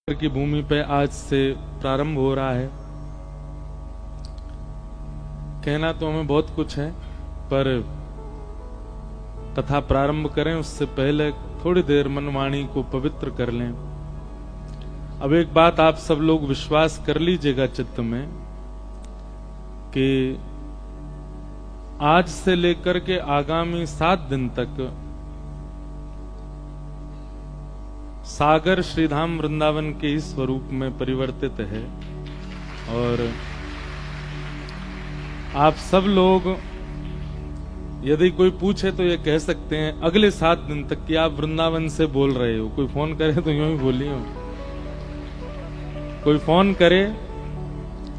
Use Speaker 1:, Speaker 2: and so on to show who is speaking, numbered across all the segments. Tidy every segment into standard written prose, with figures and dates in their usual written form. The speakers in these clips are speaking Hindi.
Speaker 1: की भूमि पे आज से प्रारंभ हो रहा है। कहना तो हमें बहुत कुछ है, पर कथा प्रारंभ करें उससे पहले थोड़ी देर मनवाणी को पवित्र कर लें। अब एक बात आप सब लोग विश्वास कर लीजिएगा चित्त में कि आज से लेकर के आगामी 7 दिन तक सागर श्रीधाम वृंदावन के ही स्वरूप में परिवर्तित है। और आप सब लोग यदि कोई पूछे तो ये कह सकते हैं अगले 7 दिन तक कि आप वृंदावन से बोल रहे हो। कोई फोन करे तो यूं ही बोलिए, कोई फोन करे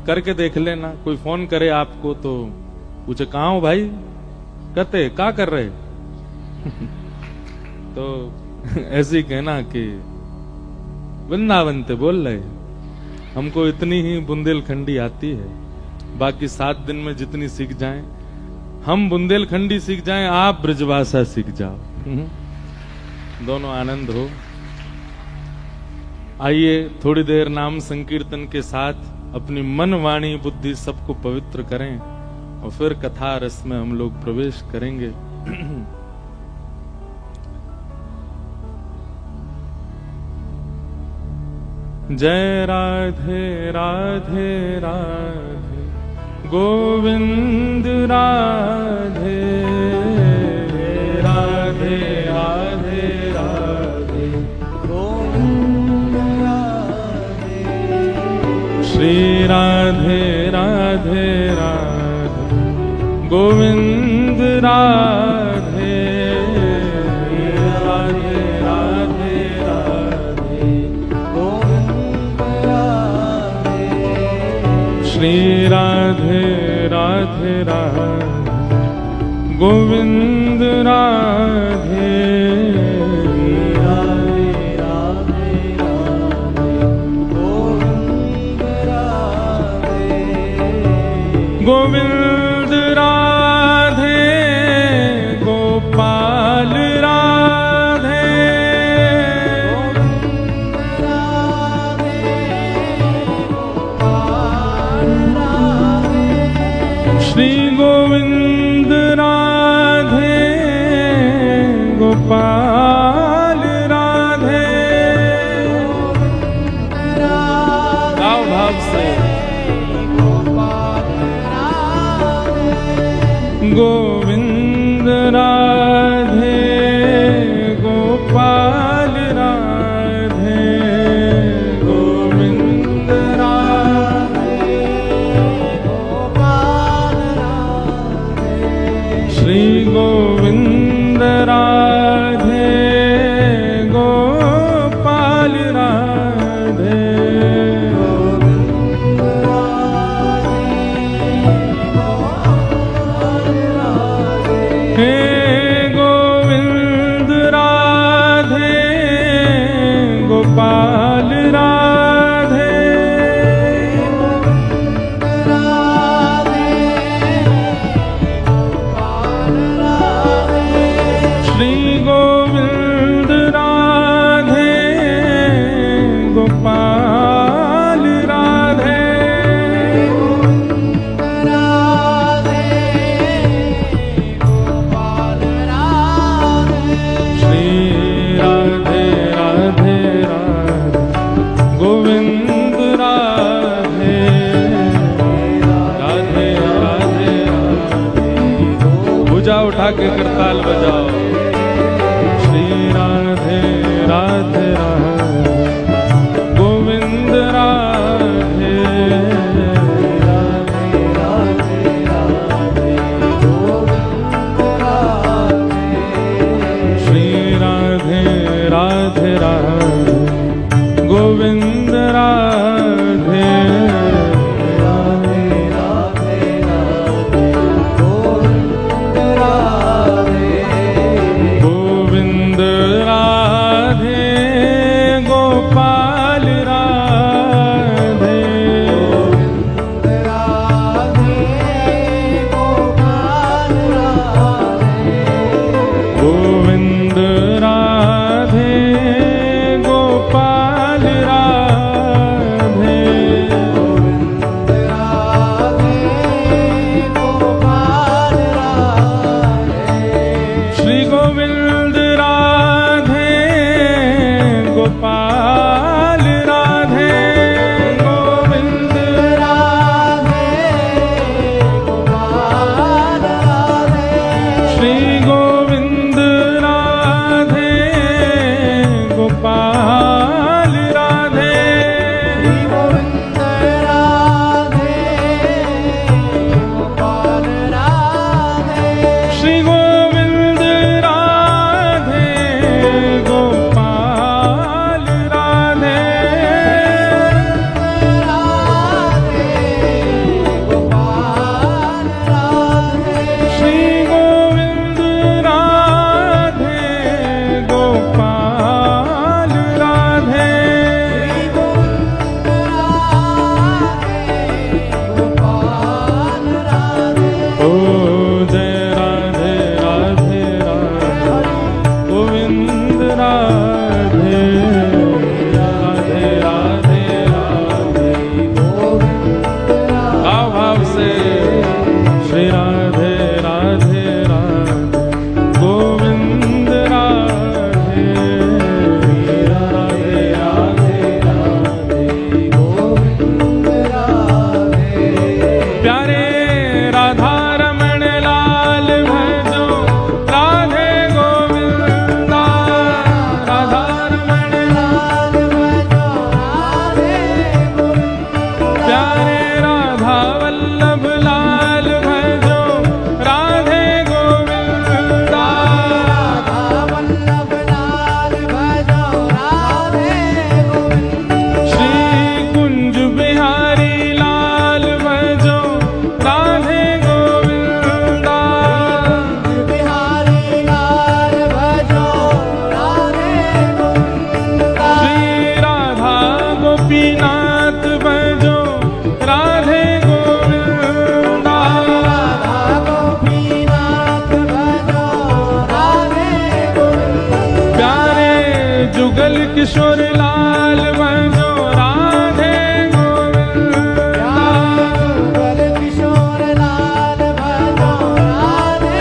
Speaker 1: करके देख लेना। कोई फोन करे आपको तो पूछे कहाँ हो भाई, कहते क्या कर रहे तो ऐसे ही कहना कि वृंदावन ते बोल रहे, हमको इतनी ही बुंदेलखंडी आती है, बाकी 7 दिन में जितनी सीख जाएं, हम बुंदेलखंडी सीख जाएं, आप ब्रजभाषा सीख जाओ, दोनों आनंद हो। आइए थोड़ी देर नाम संकीर्तन के साथ अपनी मन वाणी बुद्धि सबको पवित्र करें और फिर कथा रस में हम लोग प्रवेश करेंगे। जय राधे राधे राधे गोविंद राधे राधे राधे राधे गोविंद राधे श्री राधे राधे राधे गोविंद राधे राधे राधे राधे श्री राधे राधे राधे गोविंद राधे राधे राधे राधे गोविंद राधे गोविंद राधे गोपाल राधे श्री गोविंद राधे गोपाल राधे गाओ भाव से गोविंद राधे गोपाल राधे गोविंद राधे श्री गोविंद राधे गोपाल राधे हे गोविंद राधे गोपाल राधे श्री गोविंद राधे गोपाल राधे श्री राधे राधे राधे गोविंद राधे राधे राधे राधे भुजा उठा के करताल बजाओ। श्री राधे राधे राधे गोविंद राधे राधे राधे राधे गोविंद राधे श्री राधे राधे राधे गोविंद राधे राधे राधे राधे गोविंद राधे गोविंद राधे गोपाल राधे गोविंद राधे गोपाल राधे गोविंद राधे गोपाल राधे किशोर लाल भजो राधे गोविंदा।
Speaker 2: युगल किशोर लाल भजो राधे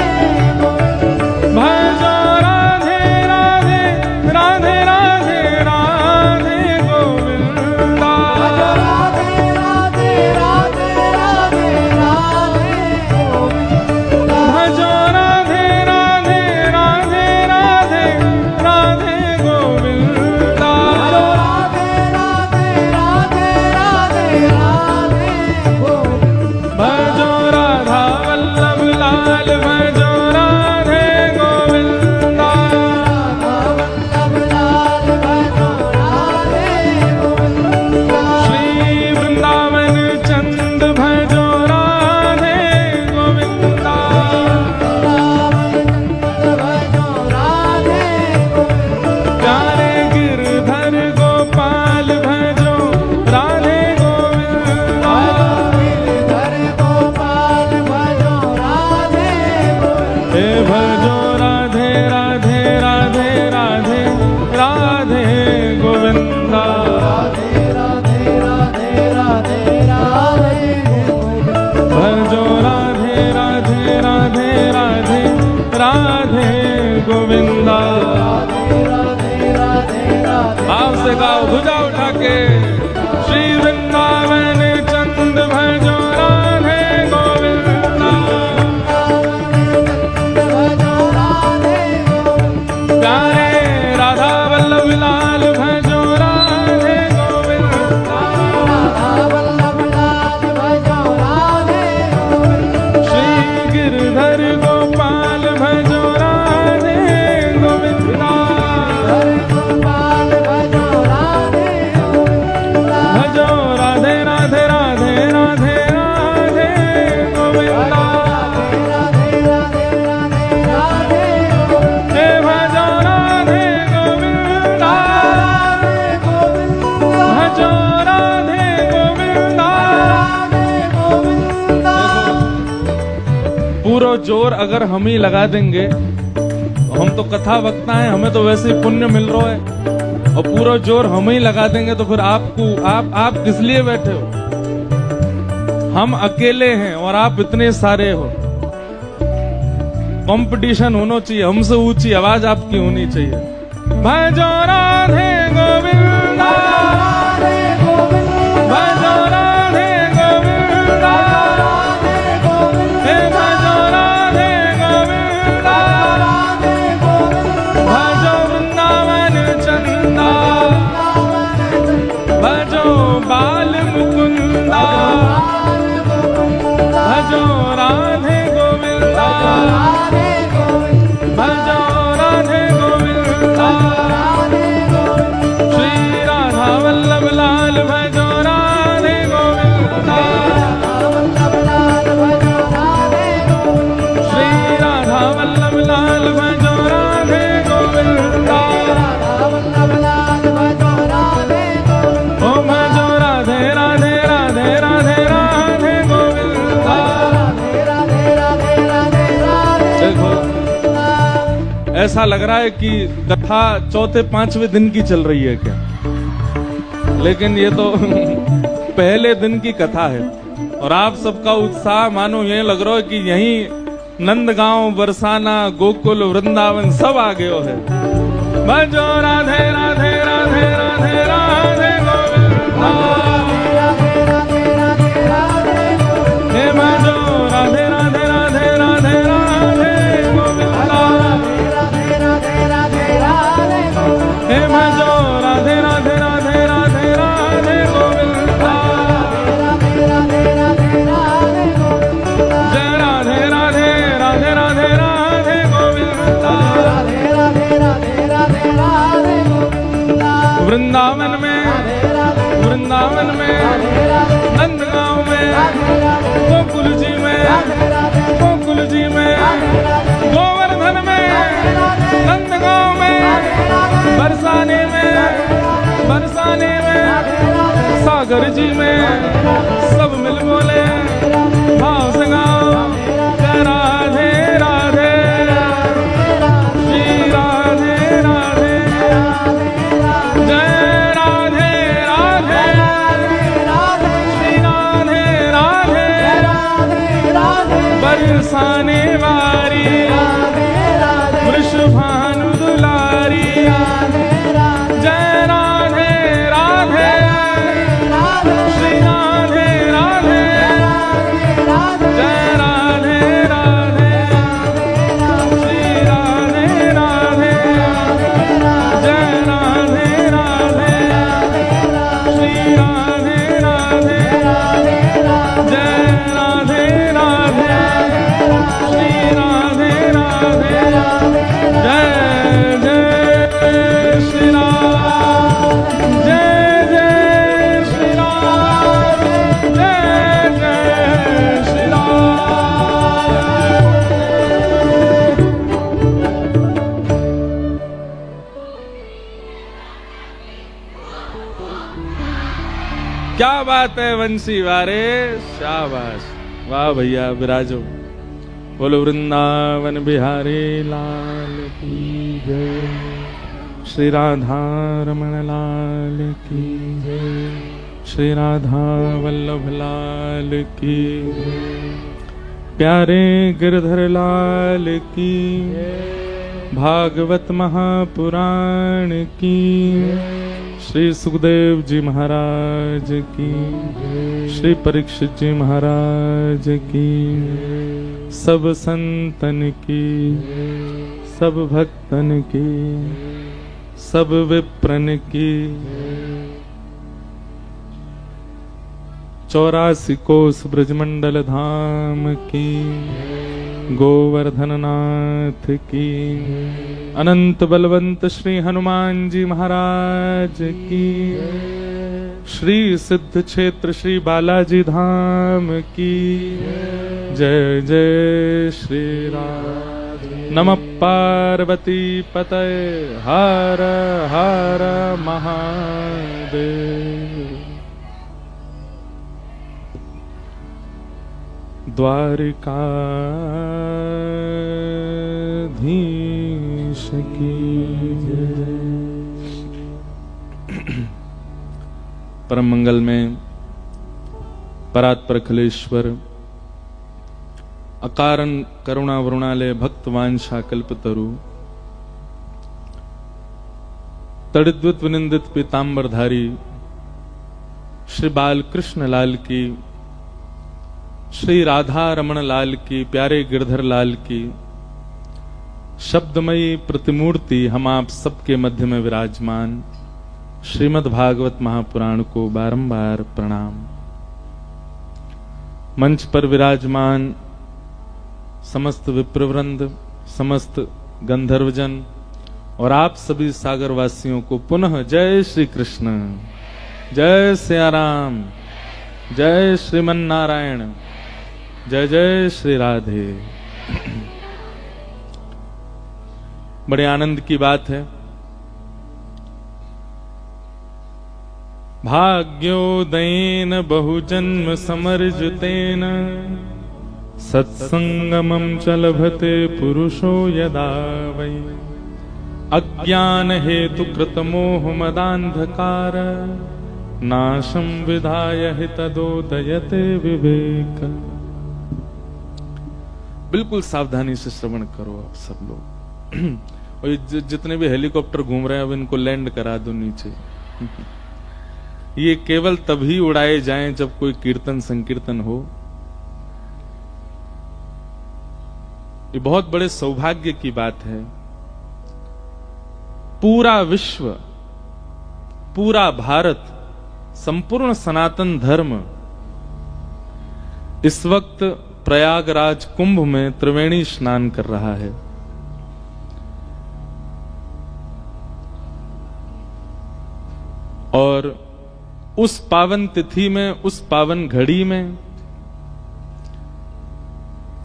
Speaker 2: गोविंदा।
Speaker 1: भजो राधे राधे राधे राधे राधे गोविंदा।
Speaker 2: भजो राधे राधे राधे राधे राधे गोविंदा।
Speaker 1: भजो राधे राधे राधे राधे राधे गोविंदा। भजो राधा वल्लभ लाल भजो राधे गोविंदा। श्री वृंदावन चंद भजो राधे गोविंदा। प्यारे गिरधर गोपाल भजो राधे गोविंदा। हे भजो राधे राधे राधे राधे राधे गोविंदा। भजो राधे राधे राधे राधे राधे गोविंदा। भाव से गाओ भुजा उठा के। श्री वृंदावन चंद भजो राधे गोविंदा। प्यारे राधा वल्लभ लाल भजो राधे गोविंदा। श्री गिरधर गोपाल भजो राधे गोविंदा। भजो राधे राधे राधे राधे राधे गोविंदा। हे भजो राधे गोविंदा। भजो राधे गोविंदा। पूरा जोर अगर हम ही लगा देंगे, हम तो कथा वक्ता हैं, हमें तो वैसे ही पुण्य मिल रहा है, और पूरा जोर हम ही लगा देंगे तो फिर आप किस लिए बैठे हो? हम अकेले हैं और आप इतने सारे हो। कंपटीशन होना चाहिए, हमसे ऊंची आवाज आपकी होनी चाहिए। भजो राधे गोविंदा। भजो राधे गोविंदा। हे भजो राधे गोविंदा। भजो वृंदावन चंदा। भजो बाल मुकुंदा। भजो राधे गोविंदा। भजो राधे गोविंदा। श्री राधा वल्लभ लाल भजो राधे गोविंदा। श्री राधा वल्लभ लाल भजो राधे गोविंदा। ओ भजो राधे राधे राधे राधे राधे गोविंदा। देखो, ऐसा लग रहा है कि कथा चौथे पांचवें दिन की चल रही है क्या, लेकिन ये तो पहले दिन की कथा है। और आप सबका उत्साह मानो ये लग रहा है कि यहीं नंदगांव, बरसाना, गोकुल, वृंदावन सब आ गए है। भजो राधे राधे राधे राधे राधे गोविंदा। हे भजो राधे राधे राधे राधे राधे गोविंदा। हे भजो राधे राधे राधे राधे राधे गोविंदा। जय राधे राधे राधे राधे राधे गोविंदा। वृंदावन में नंदगांव में, गोकुल जी में, गोवर्धन में, नंदगांव में, बरसाने में, सागर जी में, सब मिल बोले भाव से गाओ जय राधे राधे। श्री राधे राधे जय राधे राधे
Speaker 2: राधे राधे
Speaker 1: जय राधे राधे श्री राधे राधे जय जय श्री राम जय जय श्री राम जय जय श्री राम। क्या बात है वंशी वारे, शाबाश, वाह भैया विराजो। बोलो वृंदावन बिहारी लाल की जय, श्री राधा रमण लाल की जय, श्री राधा वल्लभ लाल की जय, प्यारे गिरधर लाल की, भागवत महापुराण की, श्री सुखदेव जी महाराज की, श्री परीक्षित जी महाराज की, सब संतन की, सब भक्तन की, सब विप्रन की, 84 कोस ब्रजमंडल धाम की, गोवर्धन नाथ की, अनंत बलवंत श्री हनुमान जी महाराज की, श्री सिद्ध क्षेत्र श्री बालाजी धाम की जय जय श्री राम। नमः पार्वती पतये हर हर महादेव। द्वारिकाधीश की जय। परम मंगल में परात्पर खलेश्वर अकारण करुणा वरुणालय भक्त वांछा कल्पतरु तड़िद्वत विनिंदित पीतांबरधारी श्री बाल कृष्ण लाल की, श्री राधा रमण लाल की, प्यारे गिरधर लाल की शब्दमयी प्रतिमूर्ति हम आप सबके मध्य में विराजमान श्रीमद् भागवत महापुराण को बारंबार प्रणाम। मंच पर विराजमान समस्त विप्रवृंद, समस्त गंधर्वजन और आप सभी सागर वासियों को पुनः जय श्री कृष्ण, जय सिया राम, जय श्रीमन नारायण, जय जय श्री राधे। बड़े आनंद की बात है, भाग्योदयेन बहुजन्म समर्जितेन सत्संगमं च लभते पुरुषो यदा वै अज्ञान हेतु कृत मोह मदांधकार नाशं विधाय हितदोदयते विवेक। बिल्कुल सावधानी से श्रवण करो आप सब लोग। और जितने भी हेलीकॉप्टर घूम रहे हैं अब इनको लैंड करा दो नीचे। ये केवल तभी उड़ाए जाएं जब कोई कीर्तन संकीर्तन हो। ये बहुत बड़े सौभाग्य की बात है। पूरा विश्व, पूरा भारत, संपूर्ण सनातन धर्म इस वक्त प्रयागराज कुंभ में त्रिवेणी स्नान कर रहा है। और उस पावन तिथि में, उस पावन घड़ी में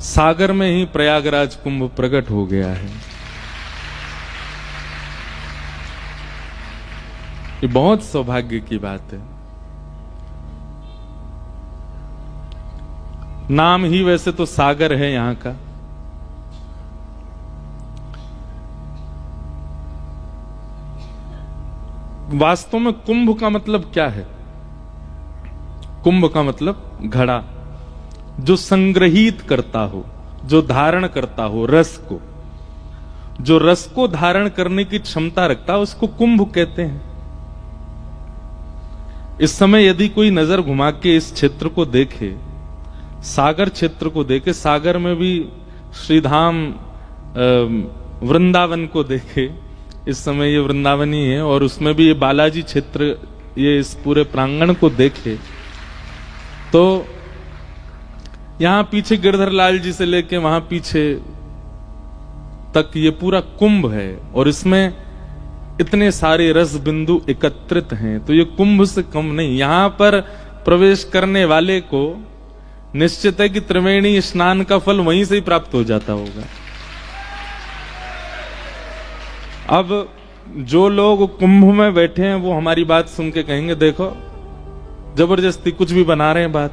Speaker 1: सागर में ही प्रयागराज कुंभ प्रकट हो गया है। ये बहुत सौभाग्य की बात है। नाम ही वैसे तो सागर है यहां का, वास्तव में कुंभ का मतलब क्या है? कुंभ का मतलब घड़ा, जो संग्रहित करता हो, जो धारण करता हो रस को, जो रस को धारण करने की क्षमता रखता है उसको कुंभ कहते हैं। इस समय यदि कोई नजर घुमा के इस क्षेत्र को देखे, सागर क्षेत्र को देखे, सागर में भी श्रीधाम वृंदावन को देखे, इस समय ये वृंदावन ही है और उसमें भी ये बालाजी क्षेत्र ये इस पूरे प्रांगण को देखे तो यहां पीछे गिरधर लाल जी से लेके वहां पीछे तक ये पूरा कुंभ है और इसमें इतने सारे रस बिंदु एकत्रित हैं, तो ये कुंभ से कम नहीं। यहां पर प्रवेश करने वाले को निश्चित है कि त्रिवेणी स्नान का फल वहीं से ही प्राप्त हो जाता होगा। अब जो लोग कुंभ में बैठे हैं वो हमारी बात सुन के कहेंगे देखो जबरदस्ती कुछ भी बना रहे हैं बात,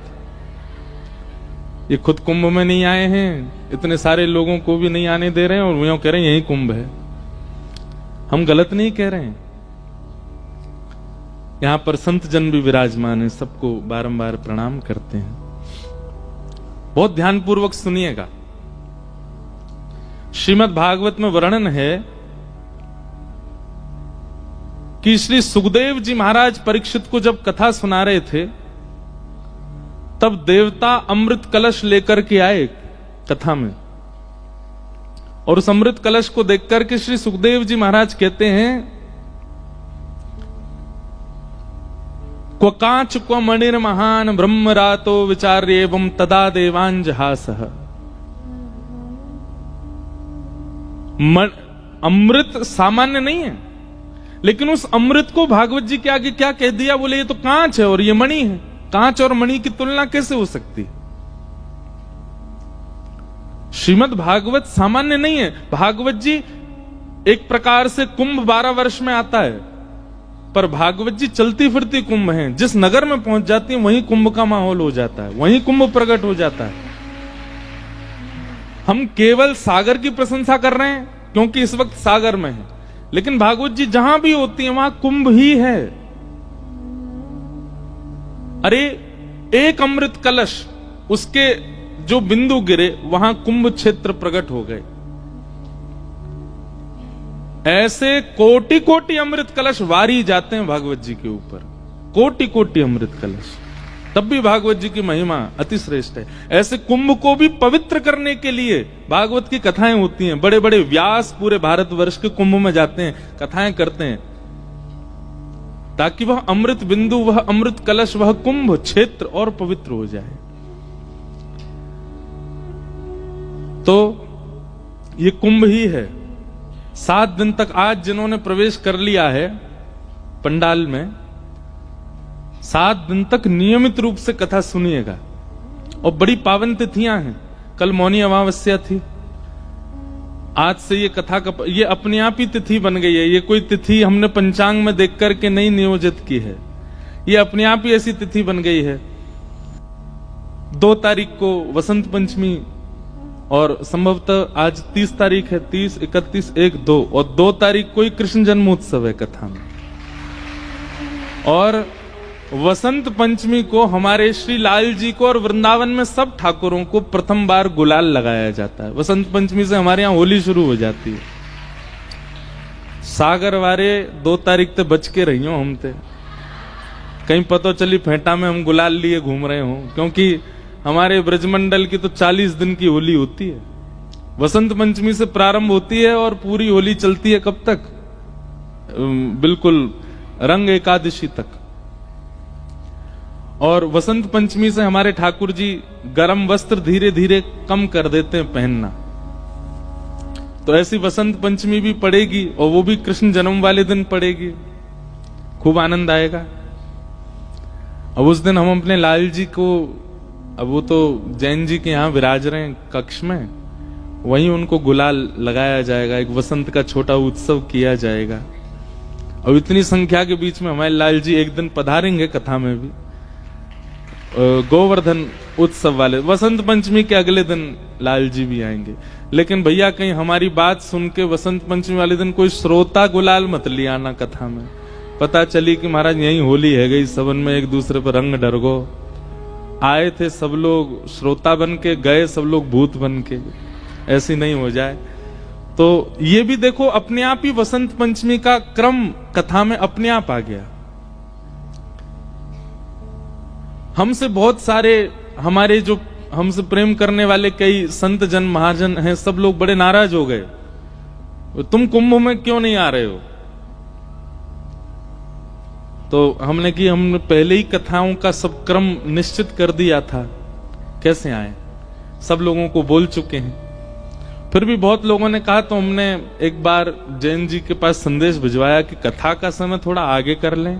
Speaker 1: ये खुद कुंभ में नहीं आए हैं, इतने सारे लोगों को भी नहीं आने दे रहे हैं और यूं कह रहे हैं यही कुंभ है। हम गलत नहीं कह रहे हैं, यहां पर संत जन भी विराजमान है, सबको बारंबार प्रणाम करते हैं। बहुत ध्यानपूर्वक सुनिएगा। श्रीमद् भागवत में वर्णन है कि श्री सुखदेव जी महाराज परीक्षित को जब कथा सुना रहे थे तब देवता अमृत कलश लेकर के आए कथा में, और उस अमृत कलश को देखकर के श्री सुखदेव जी महाराज कहते हैं क्व कांच क्व मणिर महान ब्रह्म रातो विचार्य एवं तदा देवांजहासः। अमृत सामान्य नहीं है, लेकिन उस अमृत को भागवत जी के आगे क्या कह दिया, बोले ये तो कांच है और ये मणि है, कांच और मणि की तुलना कैसे हो सकती है। श्रीमद् भागवत सामान्य नहीं है। भागवत जी एक प्रकार से कुंभ 12 वर्ष में आता है, पर भागवत जी चलती फिरती कुंभ हैं। जिस नगर में पहुंच जाती है वहीं कुंभ का माहौल हो जाता है, वहीं कुंभ प्रकट हो जाता है। हम केवल सागर की प्रशंसा कर रहे हैं क्योंकि इस वक्त सागर में है, लेकिन भागवत जी जहां भी होती है वहां कुंभ ही है। अरे एक अमृत कलश, उसके जो बिंदु गिरे वहां कुंभ क्षेत्र प्रकट हो गए। ऐसे कोटि कोटि अमृत कलश वारी जाते हैं भागवत जी के ऊपर, कोटि कोटि अमृत कलश, तब भी भागवत जी की महिमा अति श्रेष्ठ है। ऐसे कुंभ को भी पवित्र करने के लिए भागवत की कथाएं होती हैं। बड़े बड़े व्यास पूरे भारतवर्ष के कुंभ में जाते हैं, कथाएं करते हैं, ताकि वह अमृत बिंदु, वह अमृत कलश, वह कुंभ क्षेत्र और पवित्र हो जाए। तो ये कुंभ ही है। 7 दिन तक आज जिन्होंने प्रवेश कर लिया है पंडाल में, 7 दिन तक नियमित रूप से कथा सुनिएगा। और बड़ी पावन तिथियां हैं। कल मौनी अमावस्या थी, आज से ये कथा का ये अपने आप ही तिथि बन गई है। ये कोई तिथि हमने पंचांग में देख करके नहीं नियोजित की है, ये अपने आप ही ऐसी तिथि बन गई है। 2 तारीख को वसंत पंचमी और संभवतः आज 30 तारीख है, 30, 31, 1, 2 और 2 तारीख को ही कृष्ण जन्मोत्सव है कथा में। और वसंत पंचमी को हमारे श्री लाल जी को और वृंदावन में सब ठाकुरों को प्रथम बार गुलाल लगाया जाता है। वसंत पंचमी से हमारे यहां होली शुरू हो जाती है। सागर वारे 2 तारीख तक बच के रही हो, हम थे कहीं पता चली फेंटा में हम गुलाल लिए घूम रहे हो, क्योंकि हमारे ब्रजमंडल की तो 40 दिन की होली होती है। वसंत पंचमी से प्रारंभ होती है और पूरी होली चलती है कब तक, बिल्कुल रंग एकादशी तक। और वसंत पंचमी से हमारे ठाकुर जी गर्म वस्त्र धीरे धीरे कम कर देते हैं पहनना। तो ऐसी वसंत पंचमी भी पड़ेगी और वो भी कृष्ण जन्म वाले दिन पड़ेगी, खूब आनंद आएगा। अब उस दिन हम अपने लाल जी को, अब वो तो जैन जी के यहाँ विराज रहे हैं कक्ष में, वहीं उनको गुलाल लगाया जाएगा, एक वसंत का छोटा उत्सव किया जाएगा। और इतनी संख्या के बीच में हमारे लाल जी एक दिन पधारेंगे कथा में भी, गोवर्धन उत्सव वाले वसंत पंचमी के अगले दिन लाल जी भी आएंगे। लेकिन भैया कहीं हमारी बात सुन के वसंत पंचमी वाले दिन कोई श्रोता गुलाल मत ले आना कथा में। पता चली कि महाराज यही होली है गई, सबन में एक दूसरे पर रंग डरगो। आए थे सब लोग श्रोता बन के, गए सब लोग भूत बन के, ऐसी नहीं हो जाए। तो ये भी देखो अपने आप ही वसंत पंचमी का क्रम कथा में अपने आप आ गया। हमसे बहुत सारे हमारे जो हमसे प्रेम करने वाले कई संत जन महाजन हैं, सब लोग बड़े नाराज हो गए, तुम कुंभ में क्यों नहीं आ रहे हो। तो हमने पहले ही कथाओं का सब क्रम निश्चित कर दिया था, कैसे आए, सब लोगों को बोल चुके हैं। फिर भी बहुत लोगों ने कहा, तो हमने एक बार जैन जी के पास संदेश भिजवाया कि कथा का समय थोड़ा आगे कर लें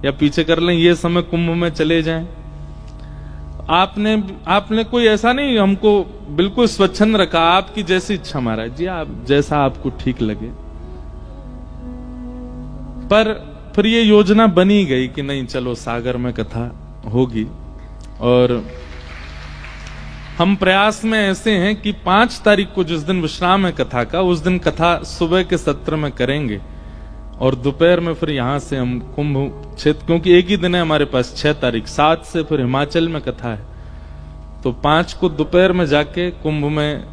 Speaker 1: या पीछे कर लें, ये समय कुंभ में चले जाएं। आपने कोई ऐसा नहीं, हमको बिल्कुल स्वच्छंद रखा, आपकी जैसी इच्छा महाराज जी, आप जैसा आपको ठीक लगे। पर फिर ये योजना बनी गई कि नहीं, चलो सागर में कथा होगी। और हम प्रयास में ऐसे हैं कि 5 तारीख को जिस दिन विश्राम है कथा का, उस दिन कथा सुबह के सत्र में करेंगे और दोपहर में फिर यहां से हम कुंभ क्षेत्र, क्योंकि एक ही दिन है हमारे पास 6 तारीख, 7 से फिर हिमाचल में कथा है, तो 5 को दोपहर में जाके कुंभ में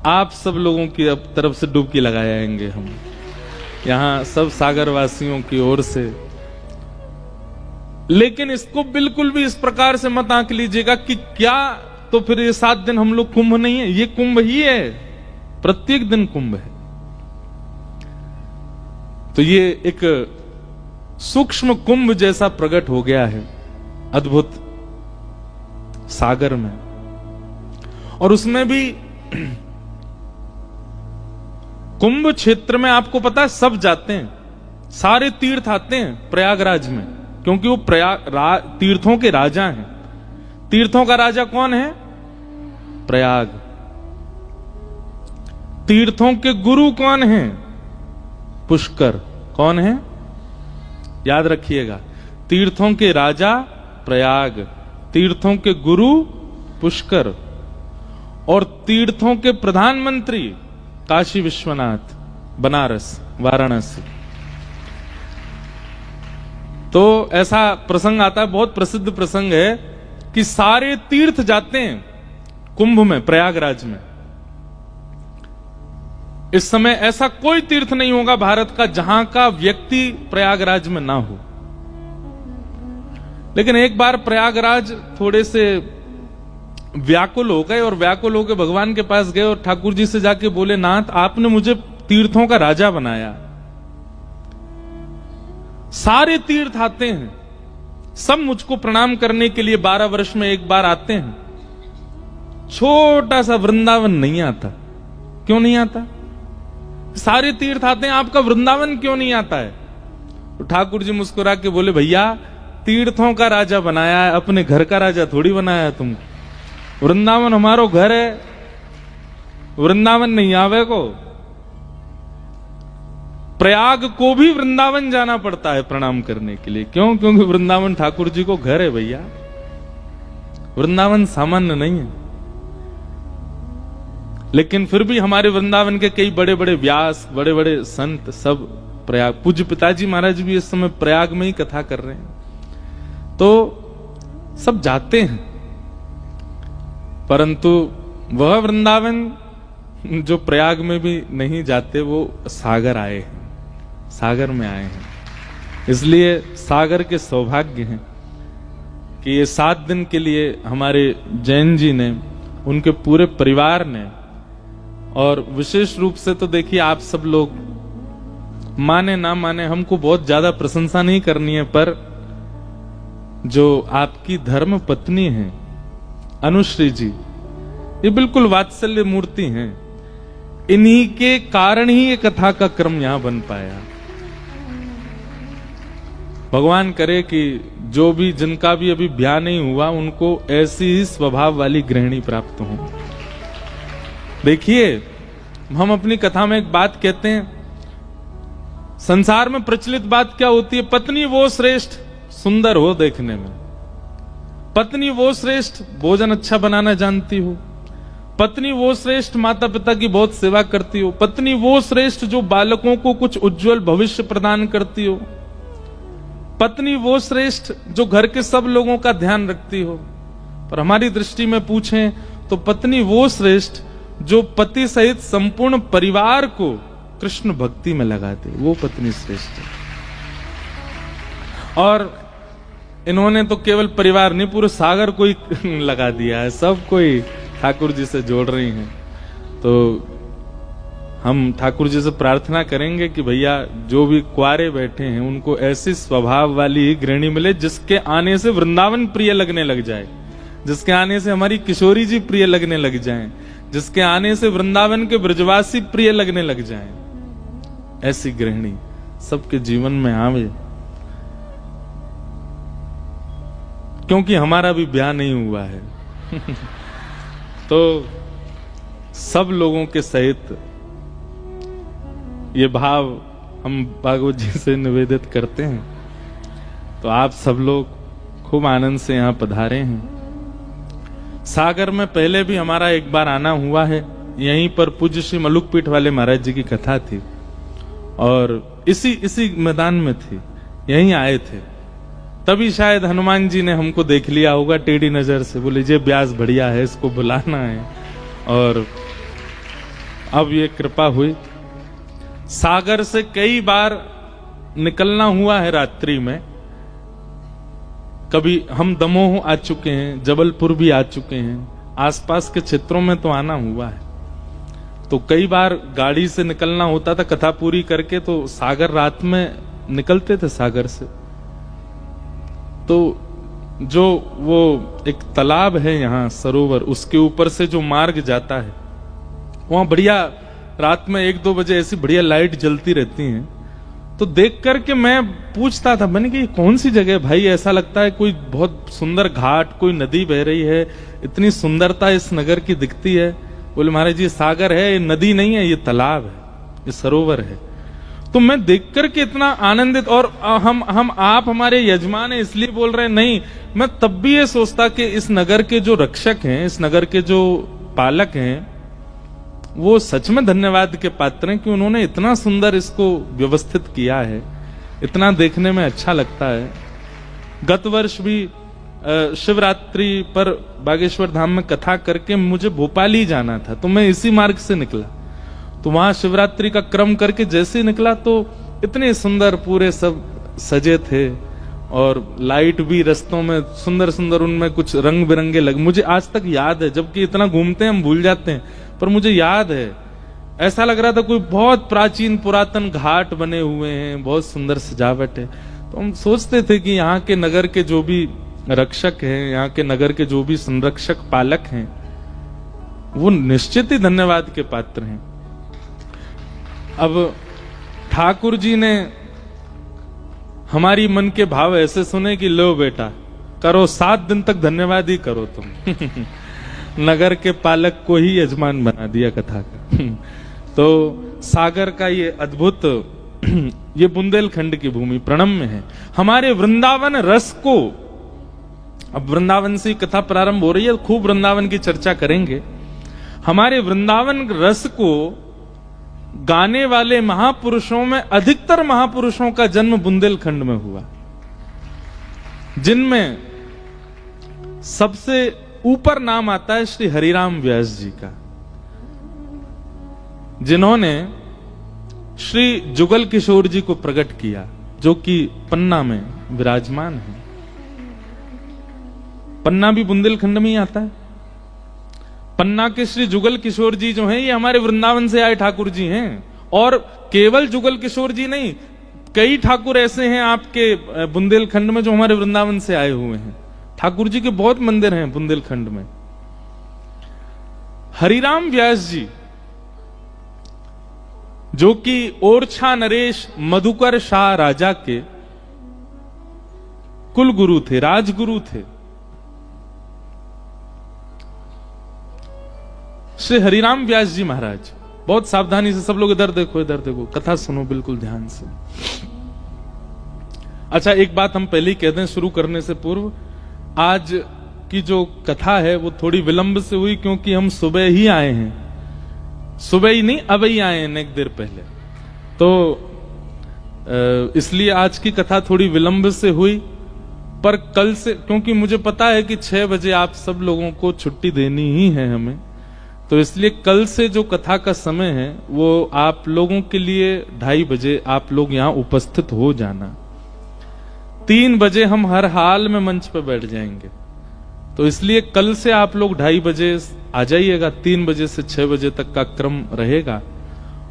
Speaker 1: आप सब लोगों की तरफ से डुबकी लगाए आएंगे हम, यहां सब सागर वासियों की ओर से। लेकिन इसको बिल्कुल भी इस प्रकार से मत आंक लीजिएगा कि क्या तो फिर ये 7 दिन हम लोग कुंभ नहीं है, ये कुंभ ही है, प्रत्येक दिन कुंभ है। तो ये एक सूक्ष्म कुंभ जैसा प्रकट हो गया है अद्भुत सागर में। और उसमें भी कुंभ क्षेत्र में आपको पता है सब जाते हैं, सारे तीर्थ आते हैं प्रयागराज में, क्योंकि वो तीर्थों के राजा हैं। तीर्थों का राजा कौन है? प्रयाग। तीर्थों के गुरु कौन है? पुष्कर। कौन है? याद रखिएगा, तीर्थों के राजा प्रयाग, तीर्थों के गुरु पुष्कर, और तीर्थों के प्रधानमंत्री काशी विश्वनाथ, बनारस, वाराणसी। तो ऐसा प्रसंग आता है, बहुत प्रसिद्ध प्रसंग है कि सारे तीर्थ जाते हैं कुंभ में, प्रयागराज में। इस समय ऐसा कोई तीर्थ नहीं होगा भारत का जहां का व्यक्ति प्रयागराज में ना हो। लेकिन एक बार प्रयागराज थोड़े से व्याकुल हो गए, और व्याकुल होकर भगवान के पास गए और ठाकुर जी से जाके बोले, नाथ आपने मुझे तीर्थों का राजा बनाया, सारे तीर्थ आते हैं, सब मुझको प्रणाम करने के लिए 12 वर्ष में एक बार आते हैं, छोटा सा वृंदावन नहीं आता। क्यों नहीं आता? सारे तीर्थ आते हैं, आपका वृंदावन क्यों नहीं आता है? तो ठाकुर जी मुस्कुरा के बोले, भैया तीर्थों का राजा बनाया है, अपने घर का राजा थोड़ी बनाया है तुमको। वृंदावन हमारो घर है, वृंदावन नहीं आवे को। प्रयाग को भी वृंदावन जाना पड़ता है प्रणाम करने के लिए। क्यों? क्योंकि वृंदावन ठाकुर जी को घर है भैया, वृंदावन सामान्य नहीं है। लेकिन फिर भी हमारे वृंदावन के कई बड़े बड़े व्यास, बड़े बड़े संत सब प्रयाग, पूज्य पिताजी महाराज भी इस समय प्रयाग में ही कथा कर रहे हैं। तो सब जाते हैं, परंतु वह वृंदावन जो प्रयाग में भी नहीं जाते, वो सागर आए हैं, सागर में आए हैं। इसलिए सागर के सौभाग्य हैं कि ये 7 दिन के लिए हमारे जैन जी ने, उनके पूरे परिवार ने, और विशेष रूप से तो देखिए आप सब लोग, माने ना माने, हमको बहुत ज्यादा प्रशंसा नहीं करनी है, पर जो आपकी धर्म पत्नी है अनुश्री जी, ये बिल्कुल वात्सल्य मूर्ति हैं। इन्हीं के कारण ही ये कथा का क्रम यहां बन पाया। भगवान करे कि जो भी, जिनका भी अभी ब्याह नहीं हुआ, उनको ऐसी ही स्वभाव वाली गृहिणी प्राप्त हो। देखिए, हम अपनी कथा में एक बात कहते हैं, संसार में प्रचलित बात क्या होती है? पत्नी वो श्रेष्ठ सुंदर हो देखने में, पत्नी वो श्रेष्ठ भोजन अच्छा बनाना जानती हो, पत्नी वो श्रेष्ठ माता पिता की बहुत सेवा करती हो, पत्नी वो श्रेष्ठ जो बालकों को कुछ उज्जवल भविष्य प्रदान करती हो, पत्नी वो श्रेष्ठ जो घर के सब लोगों का ध्यान रखती हो। पर हमारी दृष्टि में पूछें तो पत्नी वो श्रेष्ठ जो पति सहित संपूर्ण परिवार को कृष्ण भक्ति में लगा दे, वो पत्नी श्रेष्ठ है। और इन्होंने तो केवल परिवार नहीं, पूरे सागर को ही लगा दिया है, सब कोई ठाकुर जी से जोड़ रही हैं। तो हम ठाकुर जी से प्रार्थना करेंगे कि भैया जो भी कुआरे बैठे हैं उनको ऐसी स्वभाव वाली ही गृहिणी मिले जिसके आने से वृंदावन प्रिय लगने लग जाए, जिसके आने से हमारी किशोरी जी प्रिय लगने लग जाएं, जिसके आने से वृंदावन के ब्रजवासी प्रिय लगने लग जाएं। ऐसी गृहिणी सबके जीवन में आवे, क्योंकि हमारा भी ब्याह नहीं हुआ है तो सब लोगों के सहित ये भाव हम भागवत जी से निवेदित करते हैं। तो आप सब लोग खूब आनंद से यहां पधारे हैं। सागर में पहले भी हमारा एक बार आना हुआ है, यहीं पर पूज्य श्री मलुकपीठ वाले महाराज जी की कथा थी और इसी मैदान में थी, यहीं आए थे। तभी शायद हनुमान जी ने हमको देख लिया होगा टेढ़ी नजर से, बोले ये ब्यास बढ़िया है, इसको बुलाना है। और अब ये कृपा हुई। सागर से कई बार निकलना हुआ है रात्रि में, कभी हम दमोह आ चुके हैं, जबलपुर भी आ चुके हैं, आसपास के क्षेत्रों में तो आना हुआ है। तो कई बार गाड़ी से निकलना होता था कथा पूरी करके, तो सागर रात में निकलते थे सागर से। तो जो वो एक तालाब है यहाँ सरोवर, उसके ऊपर से जो मार्ग जाता है वहां बढ़िया रात में 1-2 बजे ऐसी बढ़िया लाइट जलती रहती हैं। तो देख करके मैं पूछता था, मैंने कि कौन सी जगह है भाई, ऐसा लगता है कोई बहुत सुंदर घाट, कोई नदी बह रही है, इतनी सुंदरता इस नगर की दिखती है। बोले महाराज ये सागर है, ये नदी नहीं है, ये तालाब है, ये सरोवर है। तो मैं देख करके इतना आनंदित, और हम आप हमारे यजमान है इसलिए बोल रहे हैं नहीं, मैं तब भी ये सोचता कि इस नगर के जो रक्षक हैं, इस नगर के जो पालक हैं, वो सच में धन्यवाद के पात्र हैं कि उन्होंने इतना सुंदर इसको व्यवस्थित किया है, इतना देखने में अच्छा लगता है। गत वर्ष भी शिवरात्रि पर बागेश्वर धाम में कथा करके मुझे भोपाल ही जाना था, तो मैं इसी मार्ग से निकला। तो वहां शिवरात्रि का क्रम करके जैसे निकला तो इतने सुंदर पूरे सब सजे थे और लाइट भी रस्तों में सुंदर सुंदर, उनमें कुछ रंग बिरंगे लगे। मुझे आज तक याद है, जबकि इतना घूमते हैं हम भूल जाते हैं, पर मुझे याद है ऐसा लग रहा था कोई बहुत प्राचीन पुरातन घाट बने हुए हैं, बहुत सुंदर सजावट है। तो हम सोचते थे कि यहाँ के नगर के जो भी रक्षक हैं, यहाँ के नगर के जो भी संरक्षक पालक हैं, वो निश्चित ही धन्यवाद के पात्र हैं। अब ठाकुर जी ने हमारी मन के भाव ऐसे सुने कि लो बेटा करो, 7 दिन तक धन्यवाद ही करो तुम नगर के पालक को ही यजमान बना दिया कथा का तो सागर का ये अद्भुत ये बुंदेलखंड की भूमि प्रणम्य है। हमारे वृंदावन रस को, अब वृंदावन से कथा प्रारंभ हो रही है, खूब वृंदावन की चर्चा करेंगे। हमारे वृंदावन रस को गाने वाले महापुरुषों में अधिकतर महापुरुषों का जन्म बुंदेलखंड में हुआ, जिनमें सबसे ऊपर नाम आता है श्री हरिराम व्यास जी का, जिन्होंने श्री जुगल किशोर जी को प्रकट किया, जो कि पन्ना में विराजमान है। पन्ना भी बुंदेलखंड में ही आता है। पन्ना के श्री जुगल किशोर जी जो हैं, ये हमारे वृंदावन से आए ठाकुर जी हैं। और केवल जुगल किशोर जी नहीं, कई ठाकुर ऐसे हैं आपके बुंदेलखंड में जो हमारे वृंदावन से आए हुए हैं। ठाकुर जी के बहुत मंदिर हैं बुंदेलखंड में। हरिराम व्यास जी जो कि ओरछा नरेश मधुकर शाह राजा के कुल गुरु थे, राजगुरु थे। श्री हरिराम व्यास जी महाराज, बहुत सावधानी से सब लोग इधर देखो, इधर देखो, कथा सुनो बिल्कुल ध्यान से। अच्छा एक बात हम पहले ही कह दें शुरू करने से पूर्व, आज की जो कथा है वो थोड़ी विलंब से हुई, क्योंकि हम सुबह ही आए हैं, सुबह ही नहीं अब ही आए हैं एक देर पहले, तो इसलिए आज की कथा थोड़ी विलंब से हुई। पर कल से, क्योंकि मुझे पता है कि 6 बजे आप सब लोगों को छुट्टी देनी ही है हमें, तो इसलिए कल से जो कथा का समय है वो आप लोगों के लिए 2:30 बजे आप लोग यहां उपस्थित हो जाना। 3 बजे हम हर हाल में मंच पर बैठ जाएंगे, तो इसलिए कल से आप लोग 2:30 बजे आ जाइएगा। 3 बजे से 6 बजे तक का क्रम रहेगा।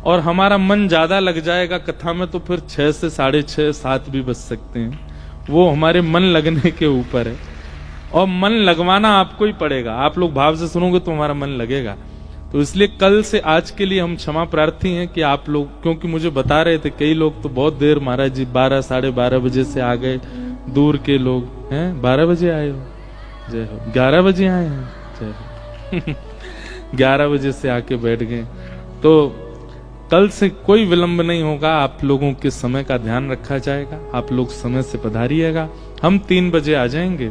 Speaker 1: और हमारा मन ज्यादा लग जाएगा कथा में तो फिर 6 से 6:30 7 भी बज सकते हैं। वो हमारे मन लगने के ऊपर है, और मन लगवाना आपको ही पड़ेगा। आप लोग भाव से सुनोगे तो हमारा मन लगेगा। तो इसलिए कल से आज के लिए हम क्षमा प्रार्थी हैं कि आप लोग, क्योंकि मुझे बता रहे थे कई लोग तो बहुत देर, महाराज जी 12 साढ़े 12 बजे से आ गए, दूर के लोग हैं 12 बजे आए हो, जय हो, 11 बजे आए हैं, जय हो 11 बजे से आके बैठ गए। तो कल से कोई विलंब नहीं होगा, आप लोगों के समय का ध्यान रखा जाएगा, आप लोग समय से पधारिएगा। हम 3 बजे आ जाएंगे।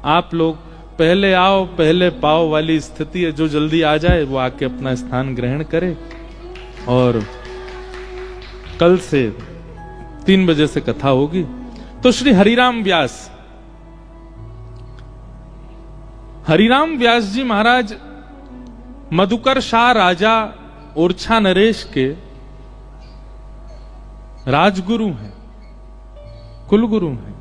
Speaker 1: आप लोग पहले आओ पहले पाओ वाली स्थिति है, जो जल्दी आ जाए वो आके अपना स्थान ग्रहण करे। और कल से 3 बजे से कथा होगी। तो श्री हरिराम व्यास जी महाराज मधुकर शाह राजा ओरछा नरेश के राजगुरु हैं, कुलगुरु हैं।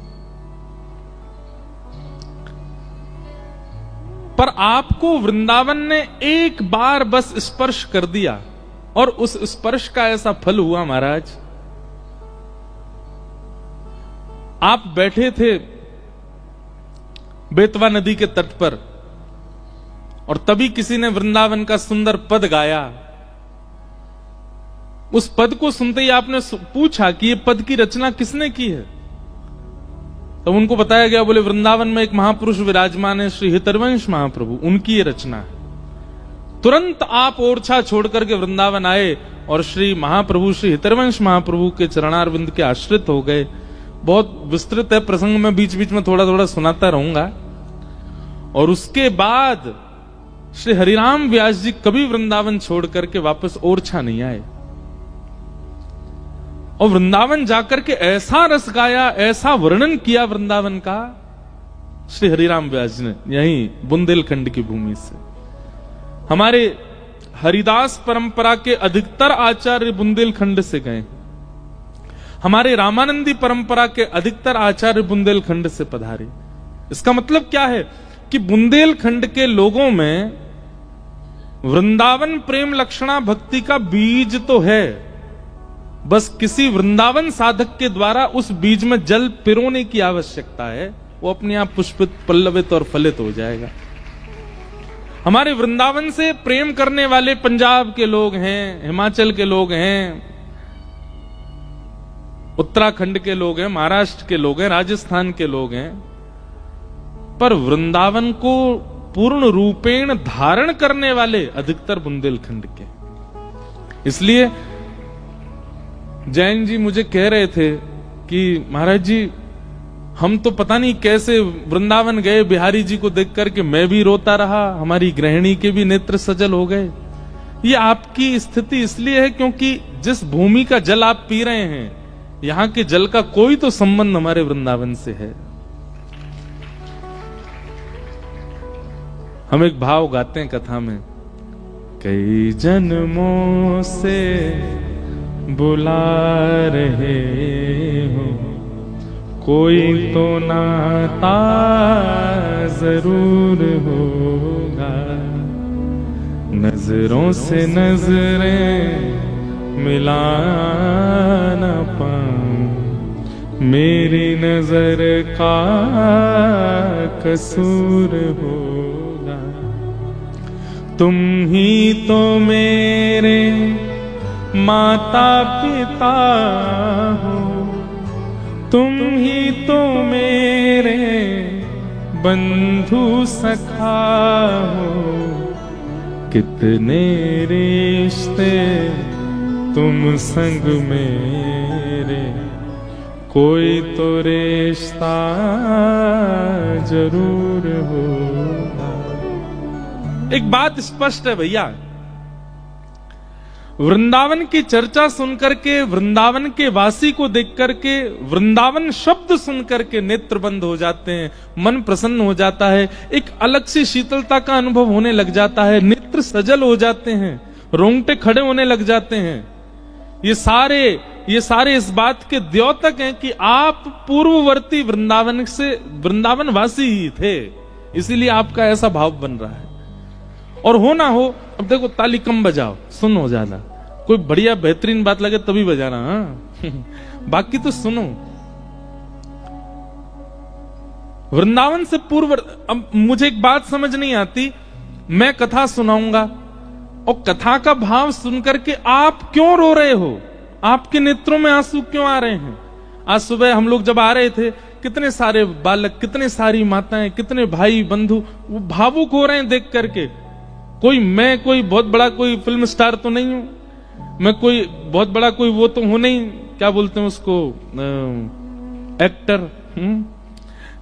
Speaker 1: पर आपको वृंदावन ने एक बार बस स्पर्श कर दिया, और उस स्पर्श का ऐसा फल हुआ महाराज। आप बैठे थे बेतवा नदी के तट पर, और तभी किसी ने वृंदावन का सुंदर पद गाया। उस पद को सुनते ही आपने पूछा कि ये पद की रचना किसने की है। तो उनको बताया गया, बोले वृंदावन में एक महापुरुष विराजमान है, श्री हितरवंश महाप्रभु, उनकी ये रचना है। तुरंत आप ओरछा छोड़ करके वृंदावन आए और श्री महाप्रभु श्री हितरवंश महाप्रभु के चरणारविंद के आश्रित हो गए। बहुत विस्तृत है प्रसंग, में बीच बीच में थोड़ा थोड़ा सुनाता रहूंगा। और उसके बाद श्री हरिराम व्यास जी कभी वृंदावन छोड़ करके वापस ओरछा नहीं आए, और वृंदावन जाकर के ऐसा रस गाया, ऐसा वर्णन किया वृंदावन का श्री हरिराम व्यास जी ने, यहीं बुंदेलखंड की भूमि से। हमारे हरिदास परंपरा के अधिकतर आचार्य बुंदेलखंड से गए, हमारे रामानंदी परंपरा के अधिकतर आचार्य बुंदेलखंड से पधारे। इसका मतलब क्या है कि बुंदेलखंड के लोगों में वृंदावन प्रेम लक्षणा भक्ति का बीज तो है, बस किसी वृंदावन साधक के द्वारा उस बीज में जल पिरोने की आवश्यकता है, वो अपने आप पुष्पित पल्लवित और फलित हो जाएगा। हमारे वृंदावन से प्रेम करने वाले पंजाब के लोग हैं, हिमाचल के लोग हैं, उत्तराखंड के लोग हैं, महाराष्ट्र के लोग हैं, राजस्थान के लोग हैं, पर वृंदावन को पूर्ण रूपेण धारण करने वाले अधिकतर बुंदेलखंड के। इसलिए जैन जी मुझे कह रहे थे कि महाराज जी हम तो पता नहीं कैसे वृंदावन गए, बिहारी जी को देख करके मैं भी रोता रहा, हमारी गृहिणी के भी नेत्र सजल हो गए। ये आपकी स्थिति इसलिए है क्योंकि जिस भूमि का जल आप पी रहे हैं, यहां के जल का कोई तो संबंध हमारे वृंदावन से है। हम एक भाव गाते हैं कथा में, कई जन्मों से बुला रहे हो, कोई तो नाता जरूर होगा, नजरों से नजरें मिला न पाऊं, मेरी नजर का कसूर होगा, तुम ही तो मेरे माता पिता हो, तुम ही तो मेरे बंधु सखा हो, कितने रिश्ते तुम संग मेरे, कोई तो रिश्ता जरूर होगा। एक बात स्पष्ट है भैया, वृंदावन की चर्चा सुनकर के, वृंदावन के वासी को देख करके, वृंदावन शब्द सुनकर के नेत्र बंद हो जाते हैं, मन प्रसन्न हो जाता है, एक अलग सी शीतलता का अनुभव होने लग जाता है, नेत्र सजल हो जाते हैं, रोंगटे खड़े होने लग जाते हैं। ये सारे इस बात के द्योतक हैं कि आप पूर्ववर्ती वृंदावन से वृंदावन वासी ही थे, इसीलिए आपका ऐसा भाव बन रहा है। और हो ना हो, अब देखो ताली कम बजाओ, सुनो ज्यादा, कोई बढ़िया बेहतरीन बात लगे तभी बजाना, हाँ बाकी तो सुनो। वृंदावन से पूर्व, अब मुझे एक बात समझ नहीं आती, मैं कथा सुनाऊंगा और कथा का भाव सुनकर के आप क्यों रो रहे हो? आपके नेत्रों में आंसू क्यों आ रहे हैं? आज सुबह हम लोग जब आ रहे थे, कितने सारे बालक, कितने सारी माताएं, कितने भाई बंधु वो भावुक हो रहे हैं देख करके। मैं कोई बहुत बड़ा कोई फिल्म स्टार तो नहीं हूं, मैं कोई बहुत बड़ा कोई वो तो हूं नहीं, क्या बोलते हैं उसको, एक्टर।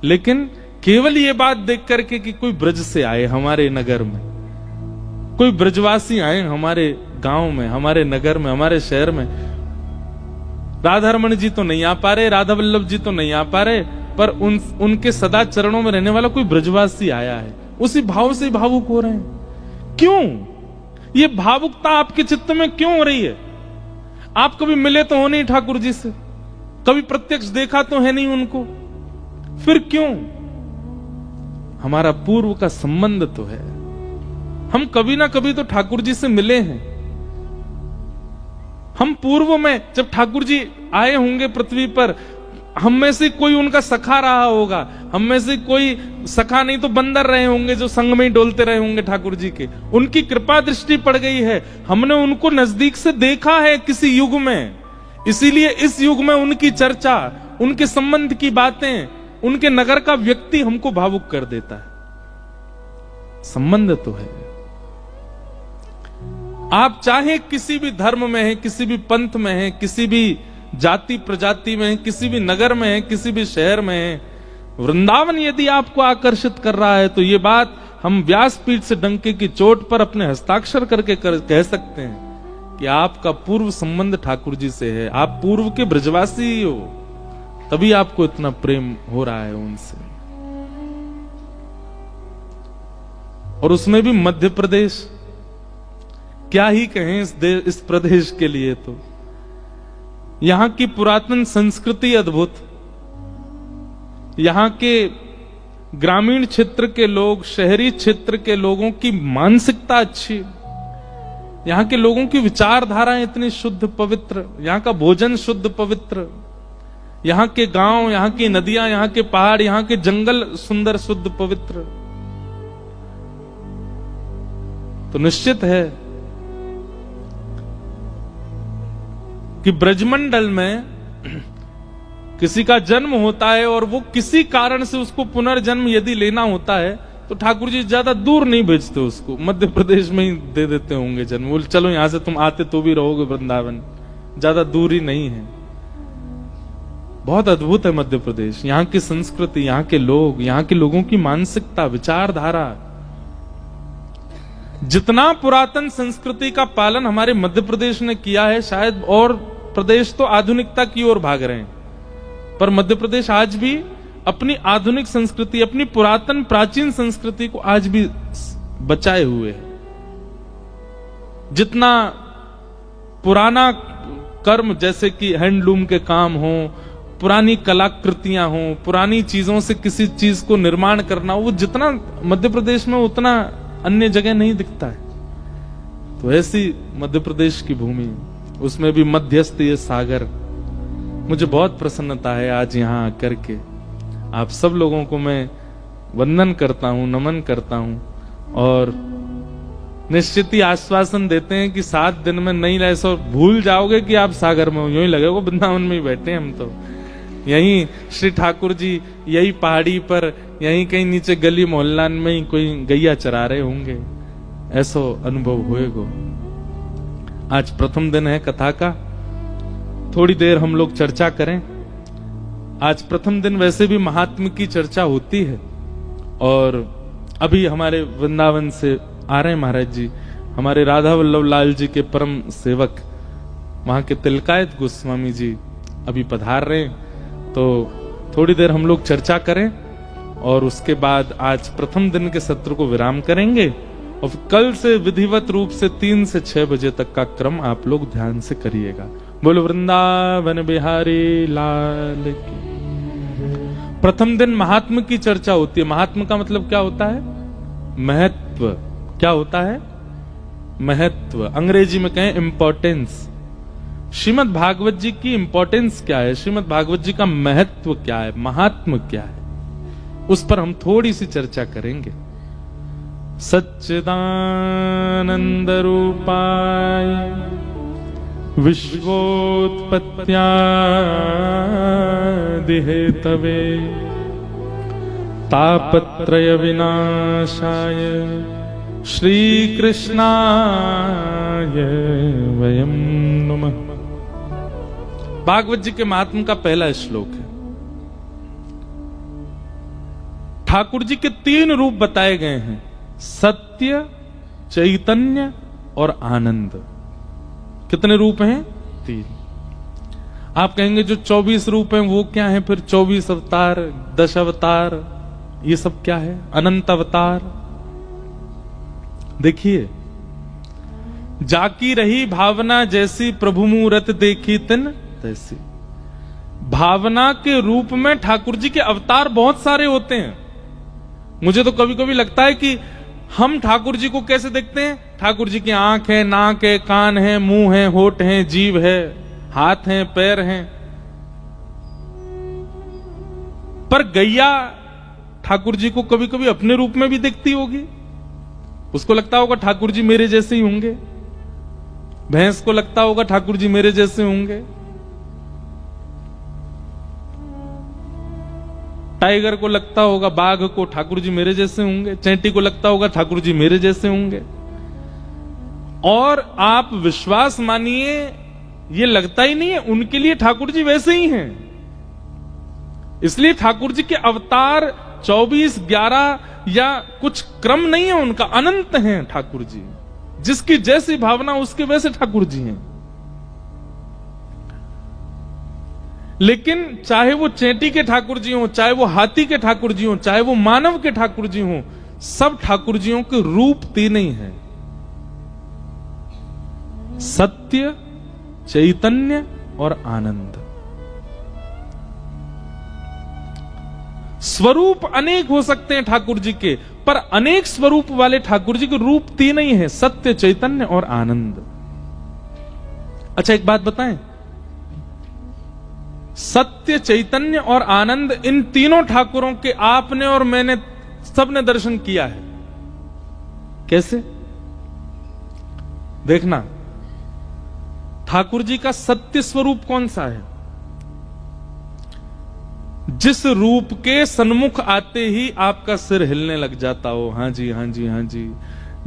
Speaker 1: लेकिन केवल ये बात देख करके कि कोई ब्रज से आए हमारे नगर में, कोई ब्रजवासी आए हमारे गांव में, हमारे नगर में, हमारे शहर में। राधा रमन जी तो नहीं आ पा रहे, राधा वल्लभ जी तो नहीं आ पा रहे, पर उनके सदा चरणों में रहने वाला कोई ब्रजवासी आया है, उसी भाव से भावुक हो रहे हैं। क्यों ये भावुकता आपके चित्त में क्यों हो रही है? आप कभी मिले तो हो नहीं ठाकुर जी से, कभी प्रत्यक्ष देखा तो है नहीं उनको, फिर क्यों? हमारा पूर्व का संबंध तो है, हम कभी ना कभी तो ठाकुर जी से मिले हैं। हम पूर्व में जब ठाकुर जी आए होंगे पृथ्वी पर, हम में से कोई उनका सखा रहा होगा, हम में से कोई सखा नहीं तो बंदर रहे होंगे जो संग में ही डोलते रहे होंगे ठाकुर जी के। उनकी कृपा दृष्टि पड़ गई है, हमने उनको नजदीक से देखा है किसी युग में, इसीलिए इस युग में उनकी चर्चा, उनके संबंध की बातें, उनके नगर का व्यक्ति हमको भावुक कर देता है। संबंध तो है। आप चाहे किसी भी धर्म में हैं, किसी भी पंथ में हैं, किसी भी जाति प्रजाति में हैं, किसी भी नगर में हैं, किसी भी शहर में हैं, वृंदावन यदि आपको आकर्षित कर रहा है तो ये बात हम व्यासपीठ से डंके की चोट पर अपने हस्ताक्षर करके कह सकते हैं कि आपका पूर्व संबंध ठाकुर जी से है, आप पूर्व के ब्रजवासी ही हो, तभी आपको इतना प्रेम हो रहा है उनसे। और उसमें भी मध्य प्रदेश, क्या ही कहें इस प्रदेश के लिए। तो यहां की पुरातन संस्कृति अद्भुत, यहां के ग्रामीण क्षेत्र के लोग, शहरी क्षेत्र के लोगों की मानसिकता अच्छी, यहां के लोगों की विचारधाराएं इतनी शुद्ध पवित्र, यहां का भोजन शुद्ध पवित्र, यहां के गांव, यहां की नदियां, यहां के पहाड़, यहां के जंगल सुंदर शुद्ध पवित्र। तो निश्चित है कि ब्रजमंडल में किसी का जन्म होता है और वो किसी कारण से उसको पुनर्जन्म यदि लेना होता है तो ठाकुर जी ज्यादा दूर नहीं भेजते उसको, मध्य प्रदेश में ही दे देते होंगे जन्म। बोल चलो यहां से तुम आते तो भी रहोगे वृंदावन, ज्यादा दूरी नहीं है। बहुत अद्भुत है मध्य प्रदेश, यहाँ की संस्कृति, यहाँ के लोग, यहाँ के लोगों की मानसिकता, विचारधारा। जितना पुरातन संस्कृति का पालन हमारे मध्य प्रदेश ने किया है, शायद और प्रदेश तो आधुनिकता की ओर भाग रहे हैं, पर मध्य प्रदेश आज भी अपनी आधुनिक संस्कृति, अपनी पुरातन प्राचीन संस्कृति को आज भी बचाए हुए है। जितना पुराना कर्म, जैसे कि हैंडलूम के काम हो, पुरानी कलाकृतियां हो, पुरानी चीजों से किसी चीज को निर्माण करना, वो जितना मध्य प्रदेश में उतना अन्य जगह नहीं दिखता है। तो ऐसी मध्य प्रदेश की भूमि, उसमें भी मध्यस्थ ये सागर, मुझे बहुत प्रसन्नता है आज यहाँ आकर के। आप सब लोगों को मैं वंदन करता हूँ, नमन करता हूँ और निश्चित ही आश्वासन देते हैं कि 7 दिन में नहीं रहे सो भूल जाओगे कि आप सागर में हो, यूं ही लगेगा वृंदावन में ही बैठे हैं हम तो। यहीं श्री ठाकुर जी यही पहाड़ी पर, यहीं कहीं नीचे गली मोहल्ला में ही कोई गैया चरा रहे होंगे, ऐसा अनुभव होएगा। आज प्रथम दिन है कथा का, थोड़ी देर हम लोग चर्चा करें। आज प्रथम दिन वैसे भी महात्म की चर्चा होती है और अभी हमारे वृंदावन से आ रहे हैं महाराज जी, हमारे राधा वल्लभ लाल जी के परम सेवक, वहां के तिलकायत गोस्वामी जी अभी पधार रहे हैं। तो थोड़ी देर हम लोग चर्चा करें और उसके बाद आज प्रथम दिन के सत्र को विराम करेंगे और कल से विधिवत रूप से 3 से 6 बजे तक का क्रम आप लोग ध्यान से करिएगा। बोलो वृंदावन बिहारी लाल की। प्रथम दिन महात्म की चर्चा होती है। महात्म का मतलब क्या होता है? महत्व। क्या होता है? महत्व, अंग्रेजी में कहें इंपॉर्टेंस। श्रीमद् भागवत जी की इंपॉर्टेंस क्या है, श्रीमद् भागवत जी का महत्व क्या है, महात्म क्या है, उस पर हम थोड़ी सी चर्चा करेंगे। सच्चिदानंद रूपाय विश्वोत्पत्त्यादि हेतवे तापत्रय विनाशाय श्री कृष्णाय वयं नमः। भागवत जी के महात्म का पहला श्लोक है। ठाकुर जी के 3 रूप बताए गए हैं, सत्य, चैतन्य और आनंद। कितने रूप हैं? 3। आप कहेंगे जो 24 रूप हैं वो क्या है? फिर 24 अवतार, 10 अवतार, ये सब क्या है? अनंत अवतार। देखिए, जाकी रही भावना जैसी प्रभु मूरत देखी तिन तैसी। भावना के रूप में ठाकुर जी के अवतार बहुत सारे होते हैं। मुझे तो कभी कभी लगता है कि हम ठाकुर जी को कैसे देखते हैं? ठाकुर जी की आंख है, नाक है, कान है, मुंह है, होठ है, जीभ है, हाथ है, पैर हैं। पर गैया ठाकुर जी को कभी कभी अपने रूप में भी देखती होगी। उसको लगता होगा ठाकुर जी मेरे जैसे ही होंगे। भैंस को लगता होगा ठाकुर जी मेरे जैसे होंगे। टाइगर को लगता होगा, बाघ को ठाकुर जी मेरे जैसे होंगे। चैंटी को लगता होगा ठाकुर जी मेरे जैसे होंगे। और आप विश्वास मानिए, ये लगता ही नहीं है, उनके लिए ठाकुर जी वैसे ही हैं। इसलिए ठाकुर जी के अवतार 24, 11 या कुछ क्रम नहीं है उनका, अनंत हैं ठाकुर जी। जिसकी जैसी भावना उसके वैसे ठाकुर जी हैं। लेकिन चाहे वो चेंटी के ठाकुर जी हों, चाहे वो हाथी के ठाकुर जी हों, चाहे वो मानव के ठाकुर जी हों, सब ठाकुर जियों के रूप 3 ही हैं, सत्य, चैतन्य और आनंद। स्वरूप अनेक हो सकते हैं ठाकुर जी के, पर अनेक स्वरूप वाले ठाकुर जी के रूप 3 ही हैं, सत्य, चैतन्य और आनंद। अच्छा, एक बात बताएं, सत्य, चैतन्य और आनंद, इन तीनों ठाकुरों के आपने और मैंने सबने दर्शन किया है। कैसे? देखना, ठाकुर जी का सत्य स्वरूप कौन सा है? जिस रूप के सन्मुख आते ही आपका सिर हिलने लग जाता हो, हां जी, हां जी, हां जी।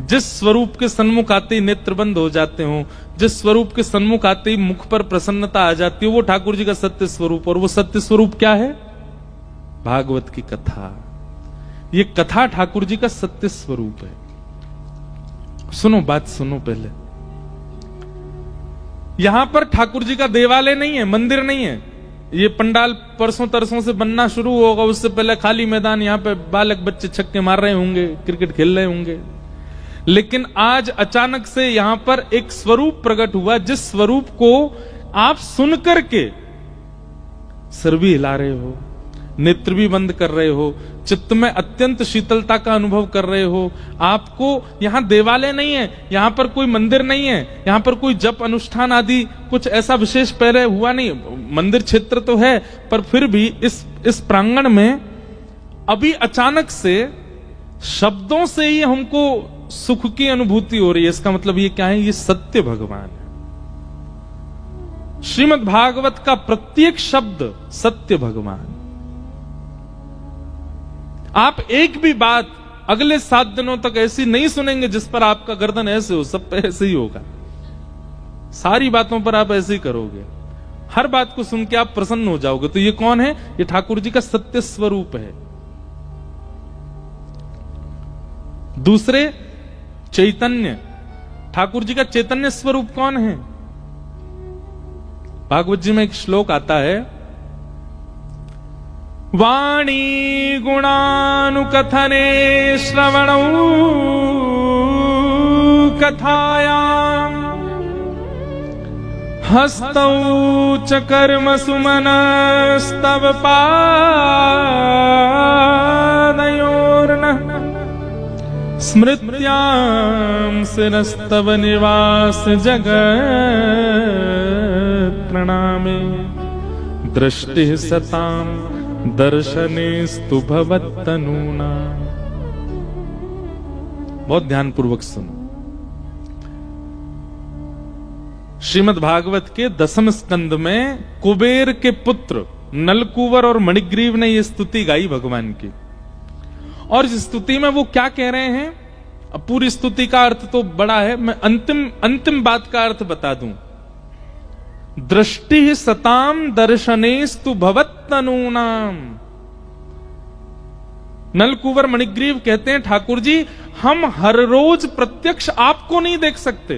Speaker 1: जिस स्वरूप के सन्मुख आते ही नेत्र बंद हो जाते हो, जिस स्वरूप के सन्मुख आते ही मुख पर प्रसन्नता आ जाती है, वो ठाकुर जी का सत्य स्वरूप। और वो सत्य स्वरूप क्या है? भागवत की कथा। ये कथा ठाकुर जी का सत्य स्वरूप है। सुनो, बात सुनो पहले। यहां पर ठाकुर जी का देवालय नहीं है, मंदिर नहीं है। ये पंडाल परसों तरसों से बनना शुरू होगा, उससे पहले खाली मैदान, यहां पे बालक बच्चे छक्के मार रहे होंगे, क्रिकेट खेल रहे होंगे। लेकिन आज अचानक से यहां पर एक स्वरूप प्रकट हुआ, जिस स्वरूप को आप सुनकर के सिर भी हिला रहे हो, नेत्र भी बंद कर रहे हो, चित्त में अत्यंत शीतलता का अनुभव कर रहे हो। आपको यहां देवालय नहीं है, यहां पर कोई मंदिर नहीं है, यहां पर कोई जप अनुष्ठान आदि कुछ ऐसा विशेष पहले हुआ नहीं। मंदिर क्षेत्र तो है, पर फिर भी इस प्रांगण में अभी अचानक से शब्दों से ही हमको सुख की अनुभूति हो रही है। इसका मतलब ये क्या है? ये सत्य भगवान है। श्रीमद् भागवत का प्रत्येक शब्द सत्य भगवान। आप एक भी बात अगले 7 दिनों तक ऐसी नहीं सुनेंगे जिस पर आपका गर्दन ऐसे हो, सब पे ऐसे ही होगा। सारी बातों पर आप ऐसे ही करोगे, हर बात को सुन के आप प्रसन्न हो जाओगे। तो ये कौन है? ये ठाकुर जी का सत्य स्वरूप है। दूसरे, चैतन्य। ठाकुर जी का चैतन्य स्वरूप कौन है? भागवत जी में एक श्लोक आता है, वाणी गुणानुकथने श्रवणौ कथायाम् हस्तौ च कर्म सुमनस्तव पादयोर्नः स्मृत्यां शिरस्तव निवास जगत् प्रणामे दृष्टि सतां दर्शनेस्तु भवत्तनूना। बहुत ध्यान पूर्वक सुनो। श्रीमद् भागवत के 10वें स्कंद में कुबेर के पुत्र नलकूवर और मणिग्रीव ने ये स्तुति गाई भगवान की। और इस स्तुति में वो क्या कह रहे हैं, अब पूरी स्तुति का अर्थ तो बड़ा है, मैं अंतिम बात का अर्थ बता दूं। दृष्टि सताम दर्शनेस्तु भवत्तनूनाम। नलकूवर मणिग्रीव कहते हैं, ठाकुर जी हम हर रोज प्रत्यक्ष आपको नहीं देख सकते,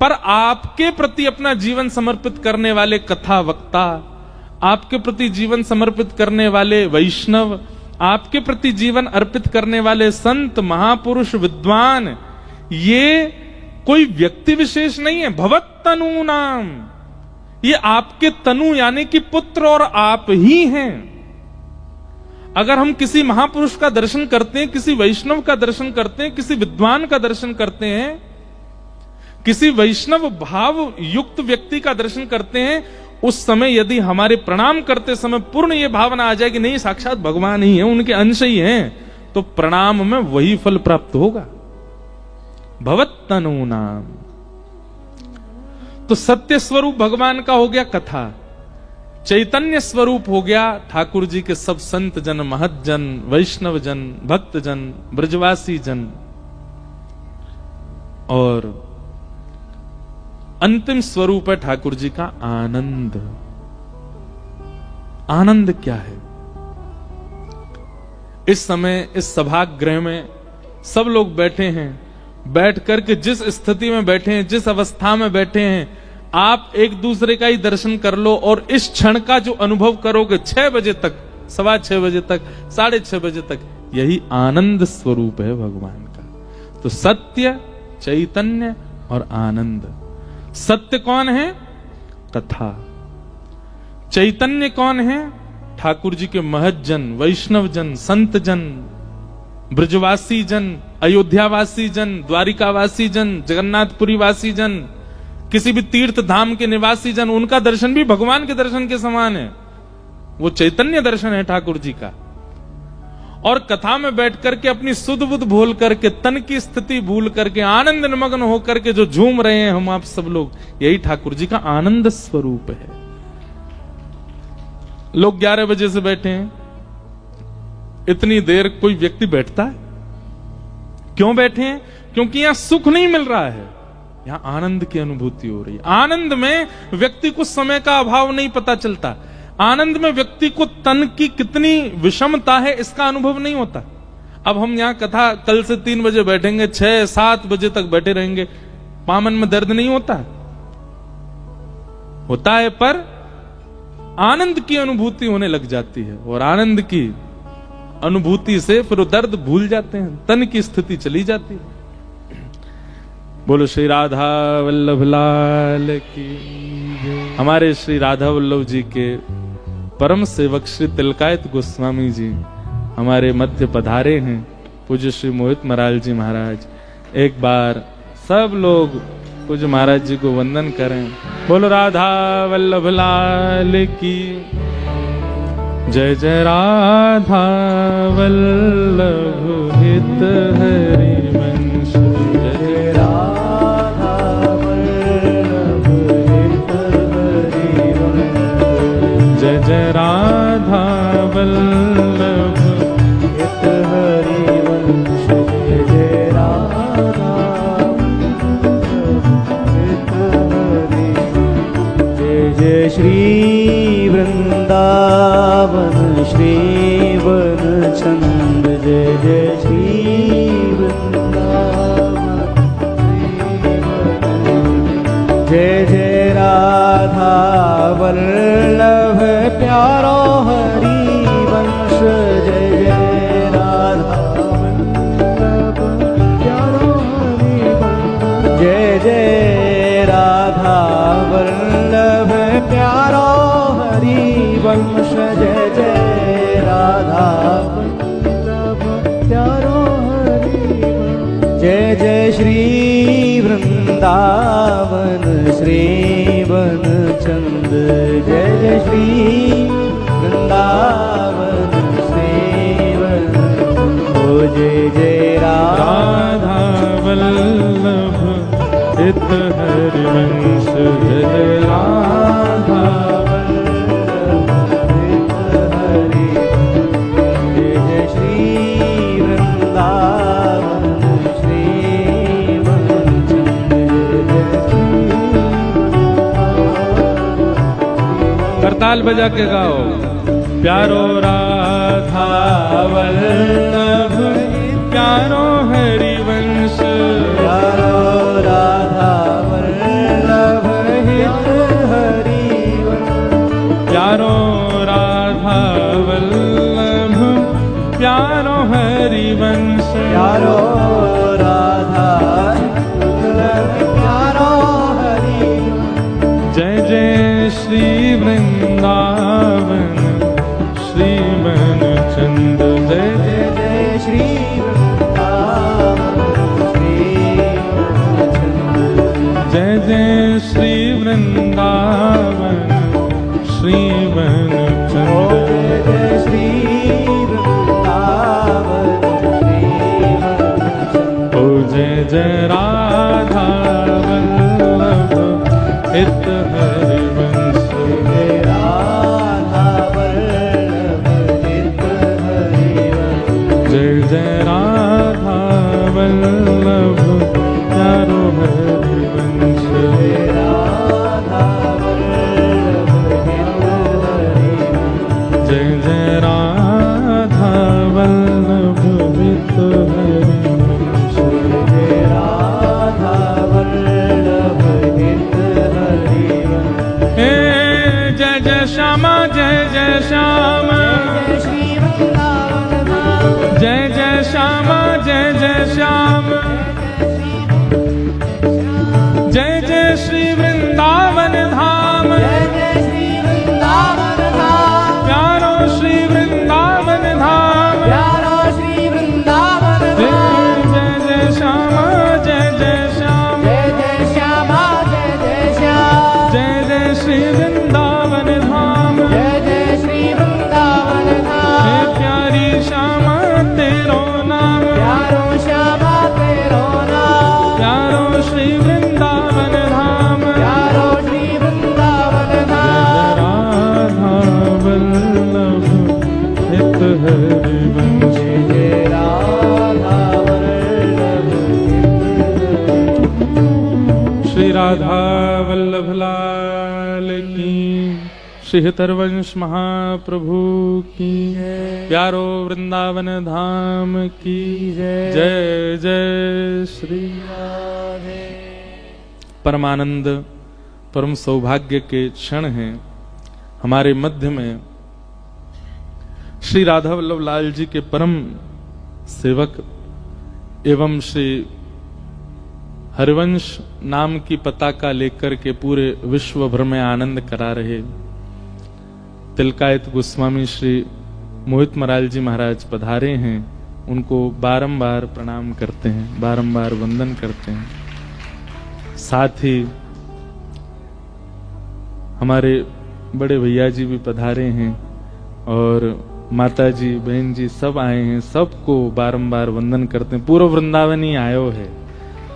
Speaker 1: पर आपके प्रति अपना जीवन समर्पित करने वाले कथा वक्ता, आपके प्रति जीवन समर्पित करने वाले वैष्णव, आपके प्रति जीवन अर्पित करने वाले संत महापुरुष विद्वान, ये कोई व्यक्ति विशेष नहीं है। भवत तनु नाम, ये आपके तनु यानी कि पुत्र और आप ही हैं। अगर हम किसी महापुरुष का दर्शन करते हैं, किसी वैष्णव का दर्शन करते हैं, किसी विद्वान का दर्शन करते हैं, किसी वैष्णव भाव युक्त व्यक्ति का दर्शन करते हैं, उस समय यदि हमारे प्रणाम करते समय पूर्ण ये भावना आ जाए कि नहीं साक्षात भगवान ही है, उनके अंश ही हैं, तो प्रणाम में वही फल प्राप्त होगा। भवत्तनु नाम, तो सत्य स्वरूप भगवान का हो गया कथा, चैतन्य स्वरूप हो गया ठाकुर जी के सब संत जन, महत जन, वैष्णव जन, भक्त जन, ब्रजवासी जन। और अंतिम स्वरूप है ठाकुर जी का आनंद। आनंद क्या है? इस समय इस सभागृह में सब लोग बैठे हैं, बैठ करके जिस स्थिति में बैठे हैं, जिस अवस्था में बैठे हैं, आप एक दूसरे का ही दर्शन कर लो और इस क्षण का जो अनुभव करोगे 6 बजे तक, 6:15 बजे तक, 6:30 बजे तक, यही आनंद स्वरूप है भगवान का। तो सत्य, चैतन्य और आनंद। सत्य कौन है? कथा। चैतन्य कौन है? ठाकुर जी के महत जन, वैष्णव जन, संत जन, ब्रजवासी जन, अयोध्यावासी जन, द्वारिकावासी जन, जगन्नाथपुरी वासी जन, किसी भी तीर्थ धाम के निवासी जन, उनका दर्शन भी भगवान के दर्शन के समान है। वो चैतन्य दर्शन है ठाकुर जी का। और कथा में बैठ करके अपनी सुध बुध भूल करके, तन की स्थिति भूल करके, आनंद निमग्न होकर के जो झूम रहे हैं हम आप सब लोग, यही ठाकुर जी का आनंद स्वरूप है। लोग 11 बजे से बैठे हैं, इतनी देर कोई व्यक्ति बैठता है? क्यों बैठे हैं? क्योंकि यहां सुख नहीं मिल रहा है, यहां आनंद की अनुभूति हो रही है। आनंद में व्यक्ति को समय का अभाव नहीं पता चलता, आनंद में व्यक्ति को तन की कितनी विषमता है इसका अनुभव नहीं होता। अब हम यहां कथा कल से 3 बजे बैठेंगे, 6-7 बजे तक बैठे रहेंगे, पामन में दर्द नहीं होता? होता है, पर आनंद की अनुभूति होने लग जाती है, और आनंद की अनुभूति से फिर वो दर्द भूल जाते हैं, तन की स्थिति चली जाती है। बोलो श्री राधा वल्लभ लाल की। हमारे श्री राधा वल्लभ जी के परम सेवक श्री तिलकायत गोस्वामी जी हमारे मध्य पधारे हैं, पूज्य श्री मोहित महाराज जी महाराज। एक बार सब लोग पूज्य महाराज जी को वंदन करें। बोलो राधा वल्लभ लाल की जय। जय राधा वल्लभ हित हरि वंश। जय राधा वल्लभ हित हरि वंश। जय जय राधा वल्लभ हित हरि वंश। जय राधा हित हरि। जय जय श्री वृंदावन श्री वन चंद। जय जय श्री वृंदावन जय जय राधा वल्लभ प्यारो हरि वंश। जय जय राधा वल्लभ प्यारो हरि वंश। जय जय राधा वल्लभ प्यारो हरि वंश। जय जय राधा वल्लभ प्यारो
Speaker 2: श्री वृंदावन श्री वनचंद, जय जय श्री वृंदावन श्री वनचंद। ओ जय जय
Speaker 1: राधा वल्लभ हित हरिवंश, जय जय राधा
Speaker 2: वल्लभ हित हरिवंश, जय जय श्री वृंदावन श्री वनचंद, जय जय
Speaker 1: करताल बजा के गाओ। प्यारो राधा वल्लभ प्यारो हरिवंश,
Speaker 2: प्यारो राधा वल्लभ हित हरिवंश,
Speaker 1: प्यारो राधा वल्लभ प्यारो हरिवंश,
Speaker 2: प्यारो राधा वल्लभ प्यारो हरिवंश।
Speaker 1: जय जय श्री वृंदावन श्री मनचंद, जय
Speaker 2: जय जय श्री वृंदावन श्री वनचंद,
Speaker 1: जय जय श्री वृंदावन श्री वनचंद,
Speaker 2: जय जय श्री वृंदावन श्री वनचंद।
Speaker 1: ओ जय जय राधा वल्लभ हित हरिवंश,
Speaker 2: जय राधा वल्लभ हित हरिवंश,
Speaker 1: जय जय राधा वल्लभ प्यारो हरिवंश,
Speaker 2: जय राधा वल्लभ हित हरिवंश,
Speaker 1: जय जय राधा वल्लभ हित हरिवंश,
Speaker 2: जय राधा वल्लभ हित हरिवंश।
Speaker 1: हे जय जय श्यामा जय जय श्यामा,
Speaker 2: जय श्री वृंदावन धाम,
Speaker 1: जय जय श्यामा जय जय श्यामा, जय जय श्री वृंदावन धाम,
Speaker 2: जय जय श्री वृंदावन धाम,
Speaker 1: प्यारो श्री वृंदावन धाम,
Speaker 2: प्यारो श्री वृंदावन
Speaker 1: जय
Speaker 2: धाम।
Speaker 1: जय जय श्यामा जय जय श्याम,
Speaker 2: जय जय श्यामा जय जय श्याम,
Speaker 1: जय जय श्री वृंदावन धाम,
Speaker 2: जय जय श्री वृंदावन
Speaker 1: हे
Speaker 2: धाम।
Speaker 1: प्यारी श्यामा तेरो नाम,
Speaker 2: प्यारो श्यामा तेरो नाम,
Speaker 1: प्यारो श्री वृंदावन धाम,
Speaker 2: प्यारो श्री वृंदावन धाम।
Speaker 1: राधा वल्लभ हित हरिवंश,
Speaker 2: जय जय राधा वल्लभ हित हरिवंश।
Speaker 1: श्री राधा वल्लभ लाल की, श्री हितरवंश महाप्रभु की, प्यारो वृंदावन धाम की जय जय श्री
Speaker 2: राधे।
Speaker 1: परमानंद परम सौभाग्य के क्षण हैं हमारे मध्य में। श्री राधा वल्लभ लाल जी के परम सेवक एवं श्री हरिवंश नाम की पताका लेकर के पूरे विश्व भर में आनंद करा रहे तिलकायत गोस्वामी श्री मोहित मराल जी महाराज पधारे हैं। उनको बारंबार प्रणाम करते हैं, बारंबार वंदन करते हैं। साथ ही हमारे बड़े भैया जी भी पधारे हैं और माता जी बहन जी सब आए हैं, सबको बारंबार वंदन करते हैं। पूरा वृंदावन ही आयो है,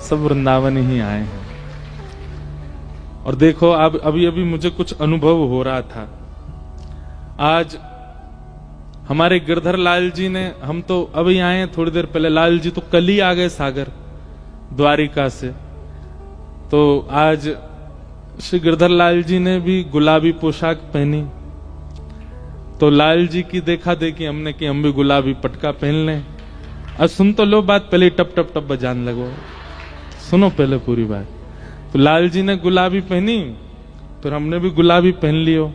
Speaker 1: सब वृंदावन ही आए हैं। और देखो अब अभी मुझे कुछ अनुभव हो रहा था। आज हमारे गिरधर लाल जी ने, हम तो अभी आए हैं थोड़ी देर पहले, लाल जी तो कल ही आ गए सागर द्वारिका से। तो आज श्री गिरधर लाल जी ने भी गुलाबी पोशाक पहनी, तो लाल जी की देखा देखी हमने कि हम भी गुलाबी पटका पहन लें। अब सुन तो लो बात, पहले टप टप टप बजाने लगो, सुनो पहले पूरी बात। तो लाल जी ने गुलाबी पहनी, फिर हमने भी गुलाबी पहन लियो,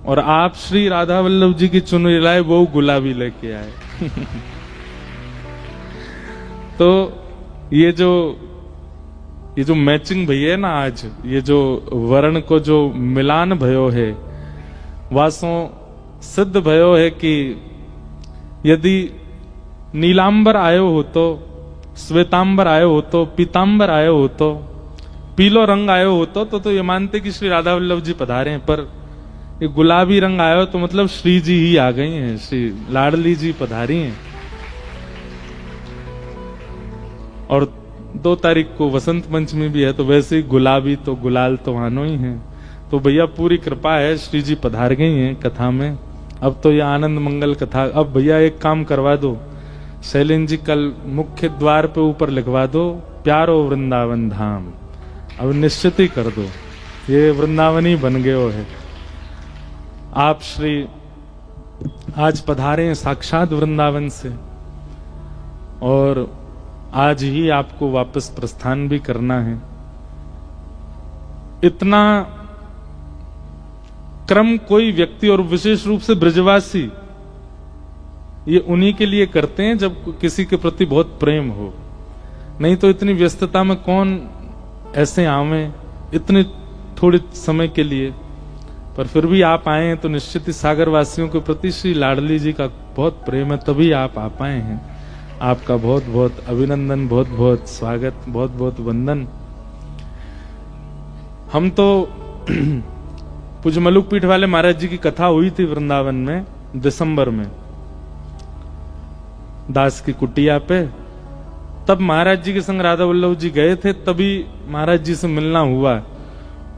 Speaker 1: और आप श्री राधा वल्लभ जी की चुनरी लाए, वो गुलाबी लेके आए। तो ये जो मैचिंग भई है ना, आज ये जो वर्ण को जो मिलान भयो है, वासों सिद्ध भयो है कि यदि नीलांबर आयो हो तो श्वेतांबर आयो होतो, पीतांबर आयो होतो, पीलो रंग आयो होतो तो ये मानते कि श्री राधा वल्लभ जी पधारे हैं। पर ये गुलाबी रंग आयो तो मतलब श्री जी ही आ गई हैं, श्री लाडली जी पधारी हैं। और 2 तारीख को वसंत पंचमी भी है, तो वैसे ही गुलाबी तो गुलाल तो मानो ही है। तो भैया पूरी कृपा है, श्री जी पधार गई हैं कथा में। अब तो ये आनंद मंगल कथा। अब भैया एक काम करवा दो, शैलेन जी कल मुख्य द्वार पे ऊपर लिखवा दो, प्यारो वृंदावन धाम। अब निश्चित ही कर दो, ये वृंदावन ही बन गए है। आप श्री आज पधारे हैं साक्षात वृंदावन से, और आज ही आपको वापस प्रस्थान भी करना है। इतना क्रम कोई व्यक्ति, और विशेष रूप से ब्रजवासी, ये उन्हीं के लिए करते हैं जब किसी के प्रति बहुत प्रेम हो। नहीं तो इतनी व्यस्तता में कौन ऐसे आवे इतने थोड़े समय के लिए। पर फिर भी आप आए हैं तो निश्चित ही सागर वासियों के प्रति श्री लाडली जी का बहुत प्रेम है, तभी आप आ पाए हैं। आपका बहुत बहुत अभिनंदन, बहुत बहुत स्वागत, बहुत बहुत वंदन। हम तो पूज्य मलुक पीठ वाले महाराज जी की कथा हुई थी वृंदावन में दिसंबर में, दास की कुटिया पे। तब महाराज जी के संग राधा वल्लभ जी गए थे, तभी महाराज जी से मिलना हुआ।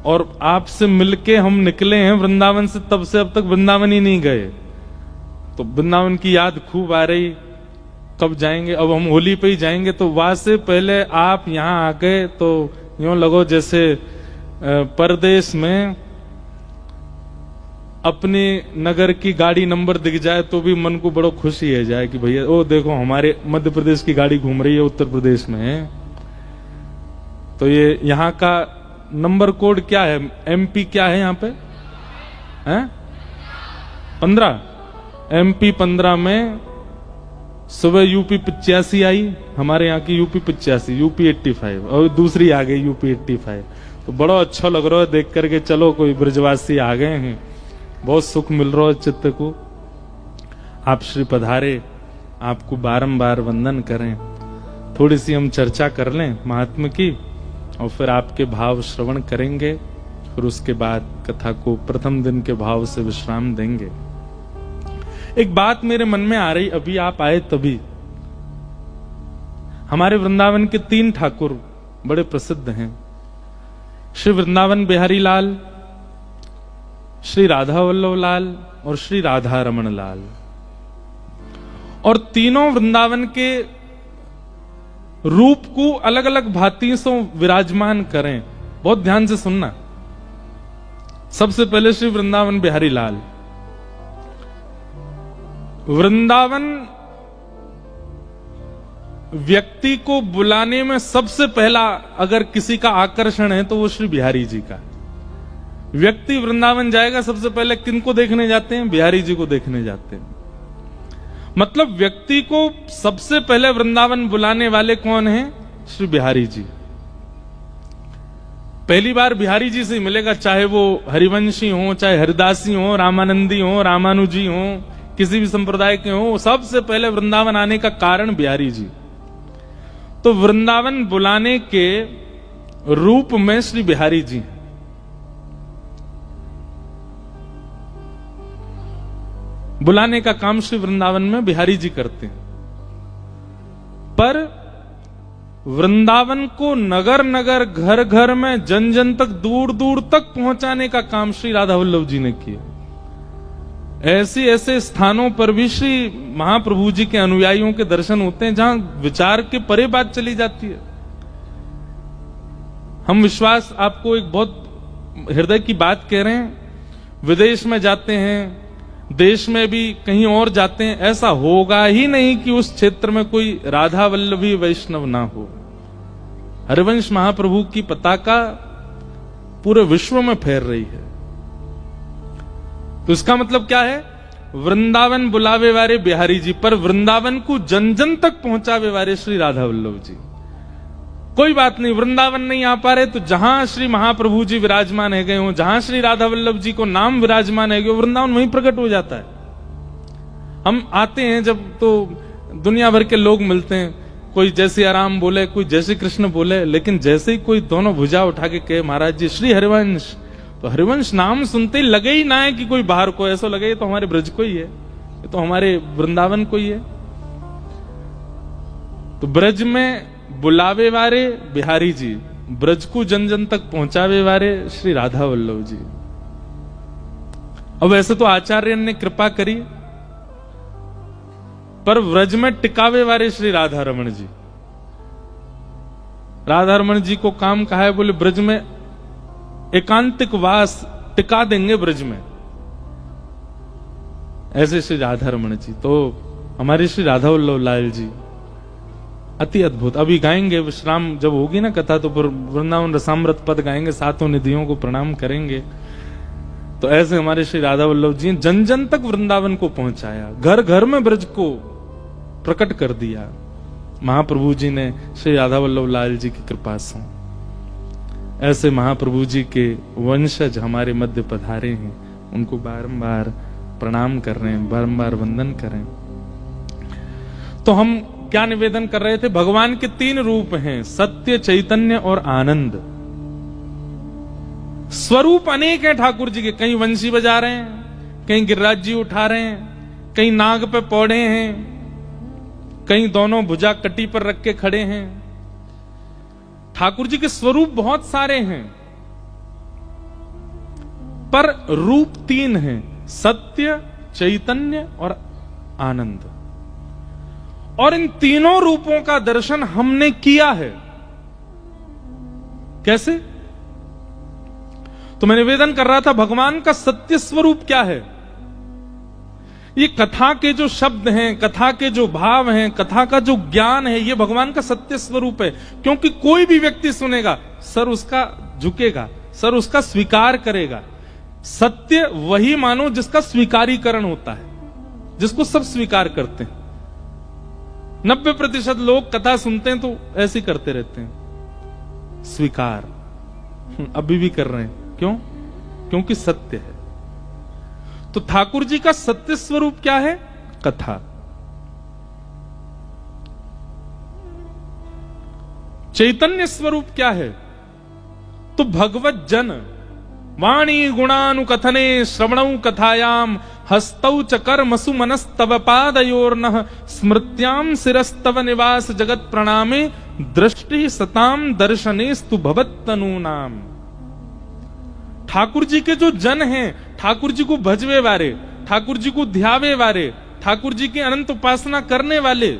Speaker 1: और आपसे मिलके हम निकले हैं वृंदावन से, तब से अब तक वृंदावन ही नहीं गए। तो वृंदावन की याद खूब आ रही, कब जाएंगे। अब हम होली पे ही जाएंगे, तो वहां से पहले आप यहाँ आ गए तो यूं लगो जैसे परदेश में अपने नगर की गाड़ी नंबर दिख जाए तो भी मन को बड़ो खुशी है जाए कि भैया ओ देखो हमारे मध्य प्रदेश की गाड़ी घूम रही है उत्तर प्रदेश में। तो ये यहाँ का नंबर कोड क्या है, एमपी क्या है यहाँ पे, हैं 15, एमपी 15 में सुबह यूपी 85 आई, हमारे यहाँ की यूपी 85, यूपी 85, और दूसरी आ गई यूपी 85। तो बड़ा अच्छा लग रहा है देख करके, चलो कोई ब्रजवासी आ गए हैं, बहुत सुख मिल रहा है चित्त को। आप श्री पधारे, आपको बारंबार वंदन करें। थोड़ी सी हम चर्चा कर लें महात्मा की, और फिर आपके भाव श्रवण करेंगे। फिर उसके बाद कथा को प्रथम दिन के भाव से विश्राम देंगे। एक बात मेरे मन में आ रही, अभी आप आए तभी। हमारे वृंदावन के 3 ठाकुर बड़े प्रसिद्ध हैं, श्री वृंदावन बिहारी लाल, श्री राधा वल्लभ लाल और श्री राधा रमण लाल। और तीनों वृंदावन के रूप को अलग अलग भांति से विराजमान करें। बहुत ध्यान से सुनना। सबसे पहले श्री वृंदावन बिहारी लाल। वृंदावन व्यक्ति को बुलाने में सबसे पहला अगर किसी का आकर्षण है तो वो श्री बिहारी जी का। व्यक्ति वृंदावन जाएगा सबसे पहले किनको देखने जाते हैं? बिहारी जी को देखने जाते हैं। मतलब व्यक्ति को सबसे पहले वृंदावन बुलाने वाले कौन हैं? श्री बिहारी जी। पहली बार बिहारी जी से मिलेगा, चाहे वो हरिवंशी हो, चाहे हरिदासी हो, रामानंदी हो, रामानुजी हो, किसी भी संप्रदाय के हो, सबसे पहले वृंदावन आने का कारण बिहारी जी। तो वृंदावन बुलाने के रूप में श्री बिहारी जी। बुलाने का काम श्री वृंदावन में बिहारी जी करते हैं। पर वृंदावन को नगर नगर, घर घर में, जन जन तक, दूर दूर तक पहुंचाने का काम श्री राधा वल्लभ जी ने किया। ऐसे ऐसे स्थानों पर भी श्री महाप्रभु जी के अनुयायियों के दर्शन होते हैं जहां विचार के परे बात चली जाती है। हम विश्वास आपको एक बहुत हृदय की बात कह रहे हैं। विदेश में जाते हैं, देश में भी कहीं और जाते हैं, ऐसा होगा ही नहीं कि उस क्षेत्र में कोई राधा वल्लभी वैष्णव ना हो। हरिवंश महाप्रभु की पताका पूरे विश्व में फैल रही है। तो इसका मतलब क्या है? वृंदावन बुलावे वाले बिहारी जी, पर वृंदावन को जन जन तक पहुंचावे वाले श्री राधा वल्लभ जी। कोई बात नहीं, वृंदावन नहीं आ पा रहे तो जहां श्री महाप्रभु जी विराजमान है गए हो, जहां श्री राधा वल्लभ जी को नाम विराजमान है गए, वृंदावन वहीं प्रकट हो जाता है। हम आते हैं जब तो दुनिया भर के लोग मिलते हैं, कोई जय सिया राम बोले, कोई जय श्री कृष्ण बोले, लेकिन जैसे ही कोई दोनों भुजा उठा के कहे महाराज जी श्री हरिवंश, तो हरिवंश नाम सुनते ही लगे ही ना है कि कोई बाहर को, ऐसा लगे ये तो हमारे ब्रज को ही है, ये तो हमारे वृंदावन को ही है। तो ब्रज में बुलावे वारे बिहारी जी, ब्रज को जन जन तक पहुंचावे वारे श्री राधा वल्लभ जी। अब वैसे तो आचार्य ने कृपा करी, पर व्रज में टिकावे वाले श्री राधा रमण जी। राधा रमण जी को काम कहा है, बोले ब्रज में एकांतिक वास टिका देंगे ब्रज में, ऐसे श्री राधा रमण जी। तो हमारे श्री राधा वल्लभ लाल जी अति अद्भुत। अभी गाएंगे, विश्राम जब होगी ना कथा तो वृंदावन रसामृत पद गाएंगे, सातों निधियों को प्रणाम करेंगे। तो ऐसे हमारे श्री राधा वल्लभ जी जन जन तक वृंदावन को पहुंचाया, घर घर में ब्रज को प्रकट कर दिया। महाप्रभु जी ने श्री राधा वल्लभ लाल जी की कृपा से ऐसे महाप्रभु जी के वंशज हमारे मध्य पधारे हैं, उनको बारंबार प्रणाम कर रहे हैं, बारंबार वंदन करें। तो हम क्या निवेदन कर रहे थे? भगवान के 3 रूप हैं, सत्य, चैतन्य और आनंद। स्वरूप अनेक हैं ठाकुर जी के, कहीं वंशी बजा रहे हैं, कहीं गिरिराज जी उठा रहे हैं, कहीं नाग पे पौड़े हैं, कहीं दोनों भुजा कटी पर रख के खड़े हैं। ठाकुर जी के स्वरूप बहुत सारे हैं, पर रूप 3 हैं, सत्य, चैतन्य और आनंद। और इन तीनों रूपों का दर्शन हमने किया है। कैसे? तो मैं निवेदन कर रहा था भगवान का सत्य स्वरूप क्या है। ये कथा के जो शब्द हैं, कथा के जो भाव हैं, कथा का जो ज्ञान है, ये भगवान का सत्य स्वरूप है। क्योंकि कोई भी व्यक्ति सुनेगा, सर उसका झुकेगा, सर उसका स्वीकार करेगा। सत्य वही मानो जिसका स्वीकारीकरण होता है, जिसको सब स्वीकार करते हैं। 90% लोग कथा सुनते हैं तो ऐसे ही करते रहते हैं, स्वीकार अभी भी कर रहे हैं। क्यों? क्योंकि सत्य है। तो ठाकुर जी का सत्य स्वरूप क्या है? कथा। चैतन्य स्वरूप क्या है? तो भगवत जन वाणी गुणानुकथने श्रवणौ कथायाम हस्तौ च कर्मसु मनस्तव पादयोर्नः स्मृत्याम शिरस्तव निवास जगत प्रणामे दृष्टि सताम दर्शनेस्तु भवत्तनूनाम। ठाकुर जी के जो जन हैं, ठाकुर जी को भजवे वाले, ठाकुर जी को ध्यावे वाले, ठाकुर जी की अनंत उपासना करने वाले,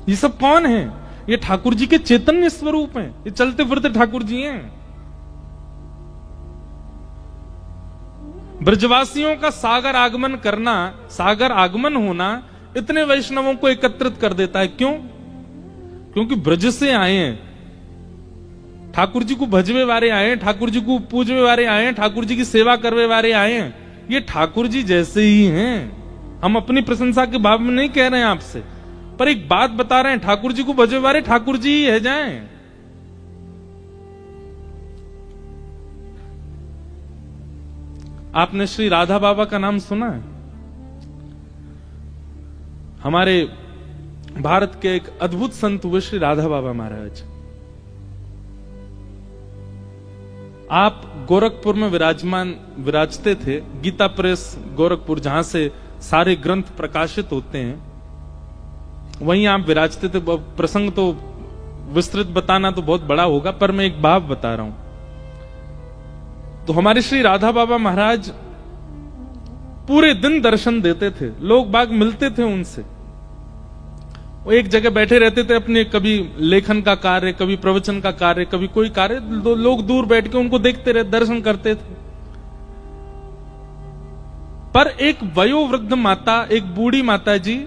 Speaker 1: ये सब कौन हैं? ये ठाकुर जी के चैतन्य स्वरूप हैं, ये चलते फिरते ठाकुर जी हैं। ब्रजवासियों का सागर आगमन करना, सागर आगमन होना इतने वैष्णवों को एकत्रित कर देता है। क्यों? क्योंकि ब्रज से आए हैं, ठाकुर जी को भजवे वाले आए हैं, ठाकुर जी को पूजवे वाले आए हैं, ठाकुर जी की सेवा करवे वाले आए हैं। ये ठाकुर जी जैसे ही हैं। हम अपनी प्रशंसा के भाव में नहीं कह रहे हैं आपसे, पर एक बात बता रहे हैं, ठाकुर जी को भजवे वाले ठाकुर जी ही है जाएं। आपने श्री राधा बाबा का नाम सुना है? हमारे भारत के एक अद्भुत संत हुए श्री राधा बाबा महाराज। आप गोरखपुर में विराजते थे, गीता प्रेस गोरखपुर, जहां से सारे ग्रंथ प्रकाशित होते हैं, वहीं आप विराजते थे। प्रसंग तो विस्तृत बताना तो बहुत बड़ा होगा, पर मैं एक भाव बता रहा हूं। तो हमारे श्री राधा बाबा महाराज पूरे दिन दर्शन देते थे, लोग बाग मिलते थे उनसे। वो एक जगह बैठे रहते थे, अपने कभी लेखन का कार्य, कभी प्रवचन का कार्य, कभी कोई कार्य, लोग दूर बैठ के उनको देखते रहते, दर्शन करते थे। पर एक वयोवृद्ध माता, एक बूढ़ी माता जी,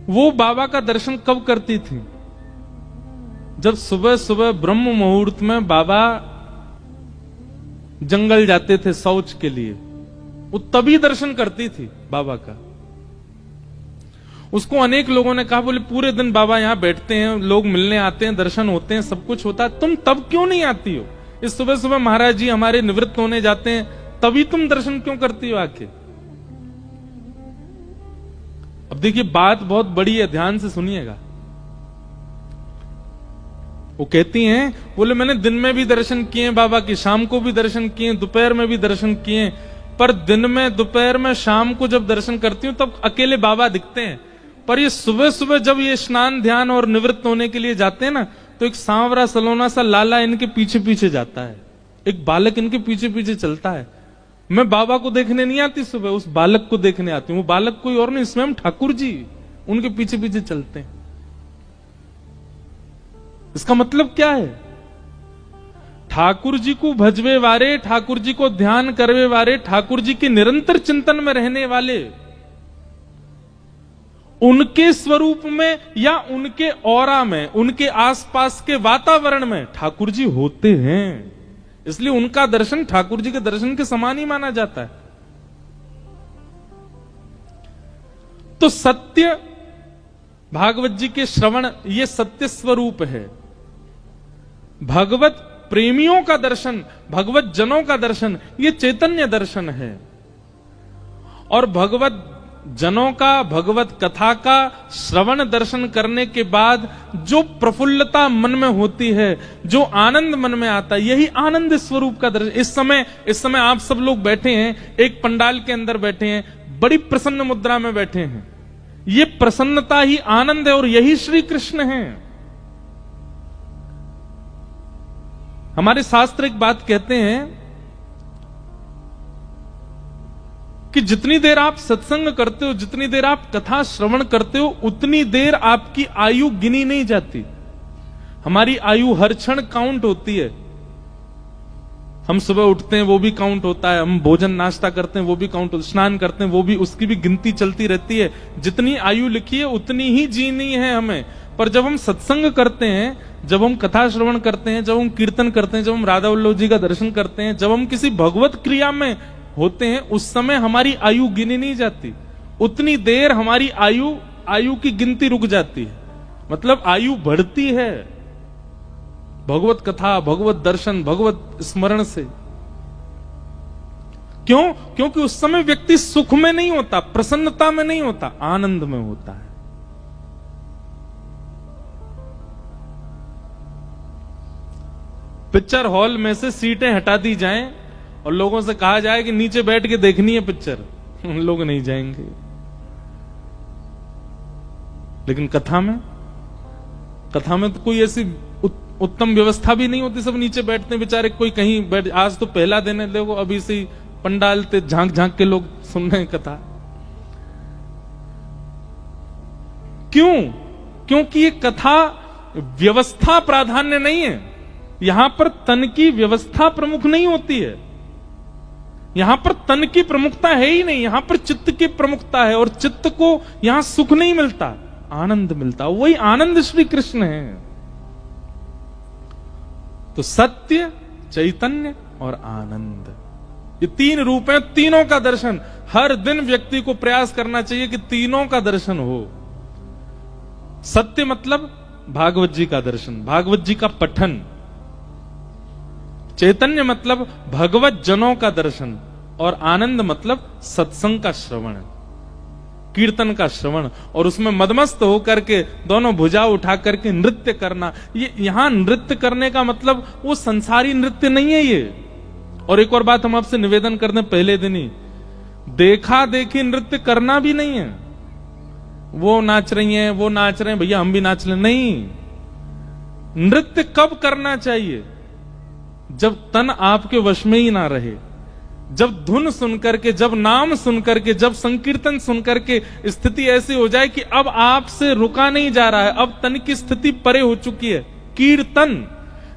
Speaker 1: वो बाबा का दर्शन कब करती थी? जब सुबह सुबह ब्रह्म मुहूर्त में बाबा जंगल जाते थे शौच के लिए, वो तभी दर्शन करती थी बाबा का। उसको अनेक लोगों ने कहा, बोले पूरे दिन बाबा यहां बैठते हैं, लोग मिलने आते हैं, दर्शन होते हैं, सब कुछ होता है, तुम तब क्यों नहीं आती हो? इस सुबह सुबह महाराज जी हमारे निवृत्त होने जाते हैं, तभी तुम दर्शन क्यों करती हो आके? अब अब देखिए बात बहुत बड़ी है, ध्यान से सुनिएगा। वो कहती हैं, बोले मैंने दिन में भी दर्शन किए बाबा की, शाम को भी दर्शन किए, दोपहर में भी दर्शन किए, पर दिन में, दोपहर में, शाम को जब दर्शन करती हूं तब अकेले बाबा दिखते हैं। पर ये सुबह सुबह जब ये स्नान ध्यान और निवृत्त होने के लिए जाते हैं ना, तो एक सांवरा सलोना सा लाला इनके पीछे पीछे जाता है, एक बालक इनके पीछे पीछे चलता है। मैं बाबा को देखने नहीं आती सुबह, उस बालक को देखने आती हूँ। वो बालक कोई और नहीं, स्वयं ठाकुर जी उनके पीछे पीछे चलते हैं। इसका मतलब क्या है? ठाकुर जी को भजवे वारे, ठाकुर जी को ध्यान करवे वारे, ठाकुर जी के निरंतर चिंतन में रहने वाले, उनके स्वरूप में या उनके ऑरा में, उनके आसपास के वातावरण में ठाकुर जी होते हैं। इसलिए उनका दर्शन ठाकुर जी के दर्शन के समान ही माना जाता है। तो सत्य भागवत जी के श्रवण, ये सत्य स्वरूप है। भगवत प्रेमियों का दर्शन, भगवत जनों का दर्शन, ये चैतन्य दर्शन है। और भगवत जनों का, भगवत कथा का श्रवण दर्शन करने के बाद जो प्रफुल्लता मन में होती है, जो आनंद मन में आता है, यही आनंद स्वरूप का दर्शन। इस समय आप सब लोग बैठे हैं, एक पंडाल के अंदर बैठे हैं, बड़ी प्रसन्न मुद्रा में बैठे हैं। ये प्रसन्नता ही आनंद है और यही श्री कृष्ण है। हमारे शास्त्र एक बात कहते हैं कि जितनी देर आप सत्संग करते हो, जितनी देर आप कथा श्रवण करते हो, उतनी देर आपकी आयु गिनी नहीं जाती। हमारी आयु हर क्षण काउंट होती है। हम सुबह उठते हैं, वो भी काउंट होता है। हम भोजन नाश्ता करते हैं, वो भी काउंट होता है। स्नान करते हैं, वो भी, उसकी भी गिनती चलती रहती है। जितनी आयु लिखी है उतनी ही जीनी है हमें। पर जब हम सत्संग करते हैं, जब हम कथा श्रवण करते हैं, जब हम कीर्तन करते हैं, जब हम राधा वल्लभ जी का दर्शन करते हैं, जब हम किसी भगवत क्रिया में होते हैं, उस समय हमारी आयु गिनी नहीं जाती। उतनी देर हमारी आयु की गिनती रुक जाती है, मतलब आयु बढ़ती है भगवत कथा, भगवत दर्शन, भगवत स्मरण से। क्यों? क्योंकि उस समय व्यक्ति सुख में नहीं होता, प्रसन्नता में नहीं होता, आनंद में होता है। पिक्चर हॉल में से सीटें हटा दी जाएं और लोगों से कहा जाए कि नीचे बैठ के देखनी है पिक्चर, लोग नहीं जाएंगे। लेकिन कथा में तो कोई ऐसी उत्तम व्यवस्था भी नहीं होती। सब नीचे बैठते हैं बेचारे, कोई कहीं बैठ, आज तो पहला दिन है, देखो अभी से पंडाल ते झांक झांक के लोग सुन रहे हैं कथा। क्यों? क्योंकि ये कथा व्यवस्था प्राधान्य नहीं है। यहां पर तन की व्यवस्था प्रमुख नहीं होती है, यहां पर तन की प्रमुखता है ही नहीं, यहां पर चित्त की प्रमुखता है। और चित्त को यहां सुख नहीं मिलता, आनंद मिलता। वही आनंद श्री कृष्ण है। तो सत्य, चैतन्य और आनंद, ये तीन रूप हैं। तीनों का दर्शन हर दिन व्यक्ति को प्रयास करना चाहिए कि तीनों का दर्शन हो। सत्य मतलब भागवत जी का दर्शन, भागवत जी का पठन। चैतन्य मतलब भगवत जनों का दर्शन। और आनंद मतलब सत्संग का श्रवण, कीर्तन का श्रवण, और उसमें मदमस्त होकर के दोनों भुजा उठा करके नृत्य करना। ये यहां नृत्य करने का मतलब वो संसारी नृत्य नहीं है ये। और एक और बात हम आपसे निवेदन कर दें पहले दिन ही, देखा देखी नृत्य करना भी नहीं है। वो नाच रही हैं, वो नाच रहे हैं, भैया हम भी नाच लें, नहीं। नृत्य कब करना चाहिए? जब तन आपके वश में ही ना रहे, जब धुन सुनकर के, जब नाम सुनकर के, जब संकीर्तन सुनकर के स्थिति ऐसी हो जाए कि अब आपसे रुका नहीं जा रहा है, अब तन की स्थिति परे हो चुकी है। कीर्तन,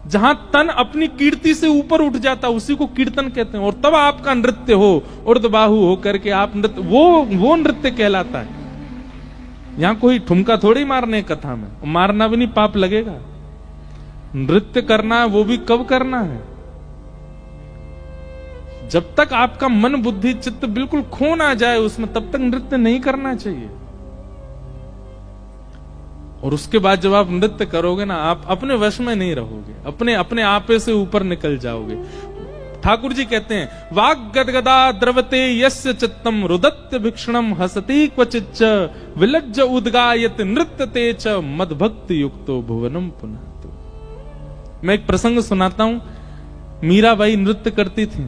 Speaker 1: जहां तन अपनी कीर्ति से ऊपर उठ जाता, उसी को कीर्तन कहते हैं। और तब आपका नृत्य हो, उर्दबाहु होकर के आप नृत्य, वो नृत्य कहलाता है। यहां कोई ठुमका थोड़ी मारने कथा में, मारना भी नहीं, पाप लगेगा। नृत्य करना है, वो भी कब करना है? जब तक आपका मन बुद्धि चित्त बिल्कुल खो ना जाए उसमें, तब तक नृत्य नहीं करना चाहिए। और उसके बाद जब आप नृत्य करोगे ना, आप अपने वश में नहीं रहोगे, अपने आपे से ऊपर निकल जाओगे। ठाकुर जी कहते हैं वाग गदगदा द्रवते यस्य चित्तम रुदत्य भिक्षणम हसति क्वचिच्च विलज्ज उद्गायत नृत्यते च मदभक्ति युक्तो भुवनम पुनः। मैं एक प्रसंग सुनाता हूं। मीराबाई नृत्य करती थी,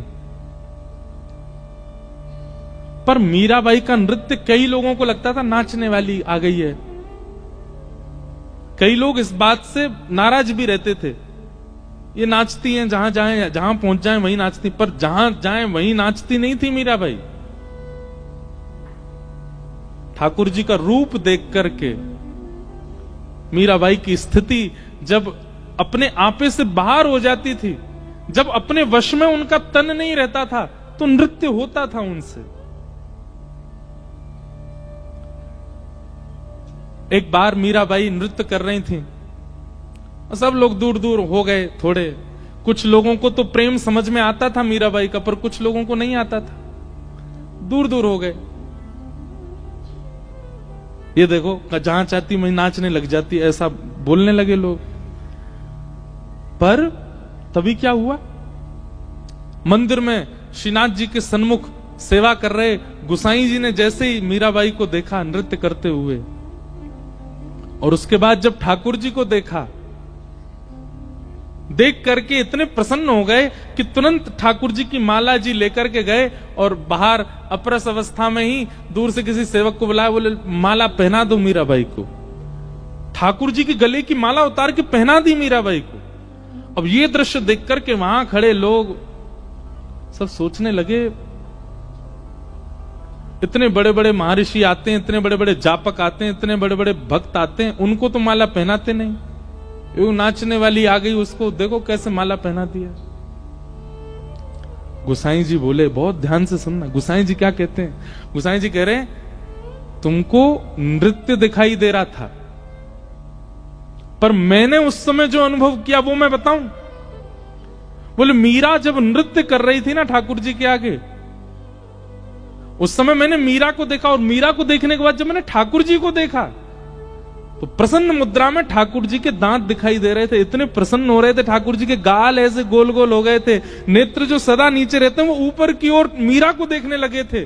Speaker 1: पर मीराबाई का नृत्य कई लोगों को लगता था नाचने वाली आ गई है। कई लोग इस बात से नाराज भी रहते थे, ये नाचती हैं जहां जाए, जहां पहुंच जाए वहीं नाचती, पर जहां जाए वहीं नाचती नहीं थी मीराबाई। ठाकुर जी का रूप देख करके मीराबाई की स्थिति जब अपने आपे से बाहर हो जाती थी, जब अपने वश में उनका तन नहीं रहता था, तो नृत्य होता था उनसे। एक बार मीराबाई नृत्य कर रही थी, सब लोग दूर दूर हो गए थोड़े। कुछ लोगों को तो प्रेम समझ में आता था मीराबाई का, पर कुछ लोगों को नहीं आता था, दूर दूर हो गए। ये देखो जहां चाहती वहीं नाचने लग जाती, ऐसा बोलने लगे लोग। पर तभी क्या हुआ, मंदिर में श्रीनाथ जी के सन्मुख सेवा कर रहे गुसाई जी ने जैसे ही मीराबाई को देखा नृत्य करते हुए, और उसके बाद जब ठाकुर जी को देखा, देख करके इतने प्रसन्न हो गए कि तुरंत ठाकुर जी की माला जी लेकर के गए और बाहर अपरस अवस्था में ही दूर से किसी सेवक को बुलाया, बोले माला पहना दो मीराबाई को। ठाकुर जी की गले की माला उतार के पहना दी मीराबाई को। अब ये दृश्य देख करके वहां खड़े लोग सब सोचने लगे, इतने बड़े बड़े महर्षि आते हैं, इतने बड़े बड़े जापक आते हैं, इतने बड़े बड़े भक्त आते हैं, उनको तो माला पहनाते नहीं। वो नाचने वाली आ गई, उसको देखो कैसे माला पहना दिया। गुसाई जी बोले, बहुत ध्यान से सुनना। गुसाई जी क्या कहते हैं, गुसाई जी कह रहे हैं तुमको नृत्य दिखाई दे रहा था, पर मैंने उस समय जो अनुभव किया वो मैं बताऊं। बोले मीरा जब नृत्य कर रही थी ना ठाकुर जी के आगे, उस समय मैंने मीरा को देखा, और मीरा को देखने के बाद जब मैंने ठाकुर जी को देखा तो प्रसन्न मुद्रा में ठाकुर जी के दांत दिखाई दे रहे थे। इतने प्रसन्न हो रहे थे, ठाकुर जी के गाल ऐसे गोल गोल हो गए थे, नेत्र जो सदा नीचे रहते हैं वो ऊपर की ओर मीरा को देखने लगे थे।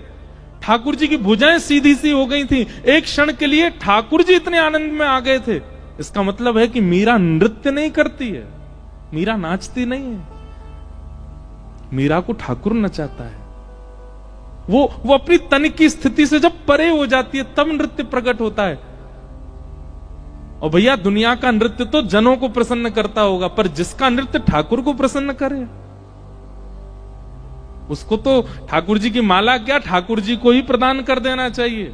Speaker 1: ठाकुर जी की भुजाएं सीधी सी हो गई थी। एक क्षण के लिए ठाकुर जी इतने आनंद में आ गए थे। इसका मतलब है कि मीरा नृत्य नहीं करती है, मीरा नाचती नहीं है, मीरा को ठाकुर नचाता है। वो अपनी तन की स्थिति से जब परे हो जाती है तब नृत्य प्रकट होता है। और भैया दुनिया का नृत्य तो जनों को प्रसन्न करता होगा, पर जिसका नृत्य ठाकुर को प्रसन्न करे उसको तो ठाकुर जी की माला क्या, ठाकुर जी को ही प्रदान कर देना चाहिए।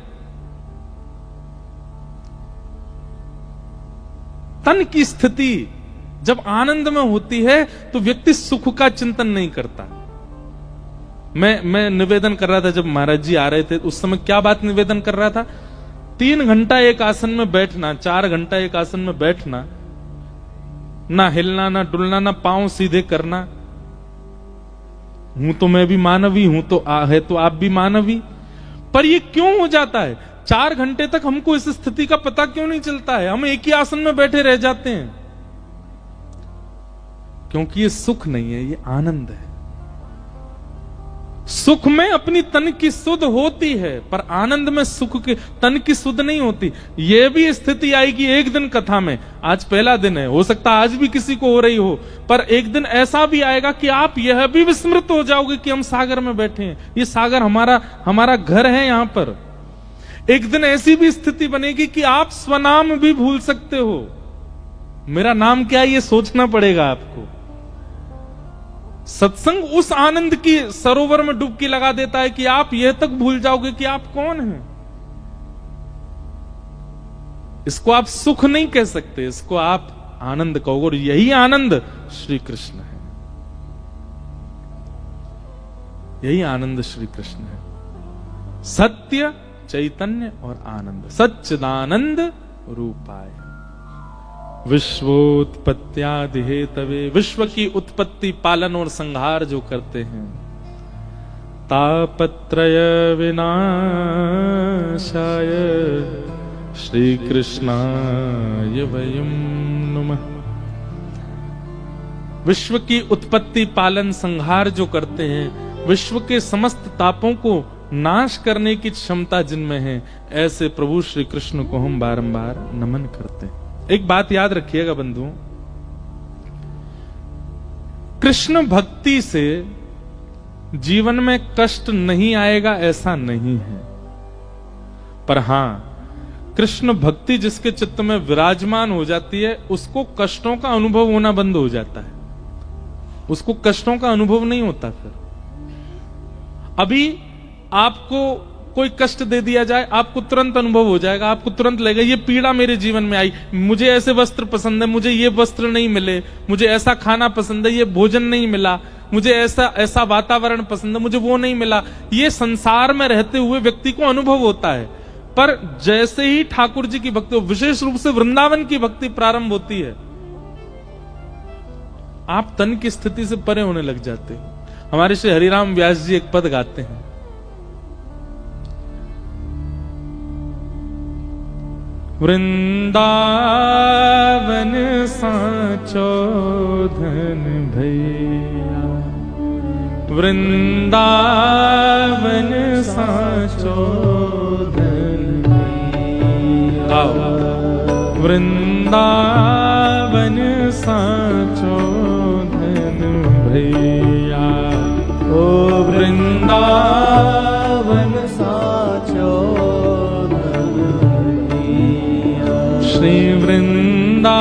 Speaker 1: तन की स्थिति जब आनंद में होती है तो व्यक्ति सुख का चिंतन नहीं करता। मैं निवेदन कर रहा था जब महाराज जी आ रहे थे, उस समय क्या बात निवेदन कर रहा था, 3 घंटा एक आसन में बैठना, 4 घंटा एक आसन में बैठना, ना हिलना ना डुलना, ना पांव सीधे करना। हूं तो मैं भी मानवी हूं, तो है तो आप भी मानवी, पर ये क्यों हो जाता है? 4 घंटे तक हमको इस स्थिति का पता क्यों नहीं चलता है? हम एक ही आसन में बैठे रह जाते हैं, क्योंकि ये सुख नहीं है, ये आनंद है। सुख में अपनी तन की सुध होती है, पर आनंद में सुख के तन की सुध नहीं होती। यह भी स्थिति आएगी एक दिन कथा में। आज पहला दिन है, हो सकता आज भी किसी को हो रही हो, पर एक दिन ऐसा भी आएगा कि आप यह भी विस्मृत हो जाओगे कि हम सागर में बैठे हैं, ये सागर हमारा घर है। यहां पर एक दिन ऐसी भी स्थिति बनेगी कि आप स्वनाम भी भूल सकते हो। मेरा नाम क्या है ये सोचना पड़ेगा आपको। सत्संग उस आनंद की सरोवर में डुबकी लगा देता है कि आप यह तक भूल जाओगे कि आप कौन हैं। इसको आप सुख नहीं कह सकते, इसको आप आनंद कहोगे, और यही आनंद श्री कृष्ण है। यही आनंद श्री कृष्ण है। सत्य, चैतन्य और आनंद, सच्चिदानंद रूपाय। विश्वोत्पत्त्यादि हेतवे, विश्व की उत्पत्ति पालन और संहार जो करते हैं। तापत्रय विनाशाय श्री कृष्णाय वयं नमः। विश्व की उत्पत्ति पालन संहार जो करते हैं, विश्व के समस्त तापों को नाश करने की क्षमता जिनमें है, ऐसे प्रभु श्री कृष्ण को हम बारंबार नमन करते हैं। एक बात याद रखिएगा बंधुओं, कृष्ण भक्ति से जीवन में कष्ट नहीं आएगा ऐसा नहीं है, पर हां कृष्ण भक्ति जिसके चित्त में विराजमान हो जाती है, उसको कष्टों का अनुभव होना बंद हो जाता है, उसको कष्टों का अनुभव नहीं होता। फिर अभी आपको कोई कष्ट दे दिया जाए, आपको तुरंत अनुभव हो जाएगा, आपको तुरंत लगेगा ये पीड़ा मेरे जीवन में आई, मुझे ऐसे वस्त्र पसंद है, मुझे ये वस्त्र नहीं मिले, मुझे ऐसा खाना पसंद है, ये भोजन नहीं मिला, मुझे ऐसा वातावरण पसंद है, मुझे वो नहीं मिला। ये संसार में रहते हुए व्यक्ति को अनुभव होता है। पर जैसे ही ठाकुर जी की भक्ति, विशेष रूप से वृंदावन की भक्ति प्रारंभ होती है, आप तन की स्थिति से परे होने लग जाते हो। हमारे श्री हरिराम व्यास जी एक पद गाते हैं, वृंदावन साचो धन भैया, वृंदावन साचो धन भैया, वृंदावन साचो धन भैया,
Speaker 2: ओ वृंदावन साचो
Speaker 1: श्री वृंदावन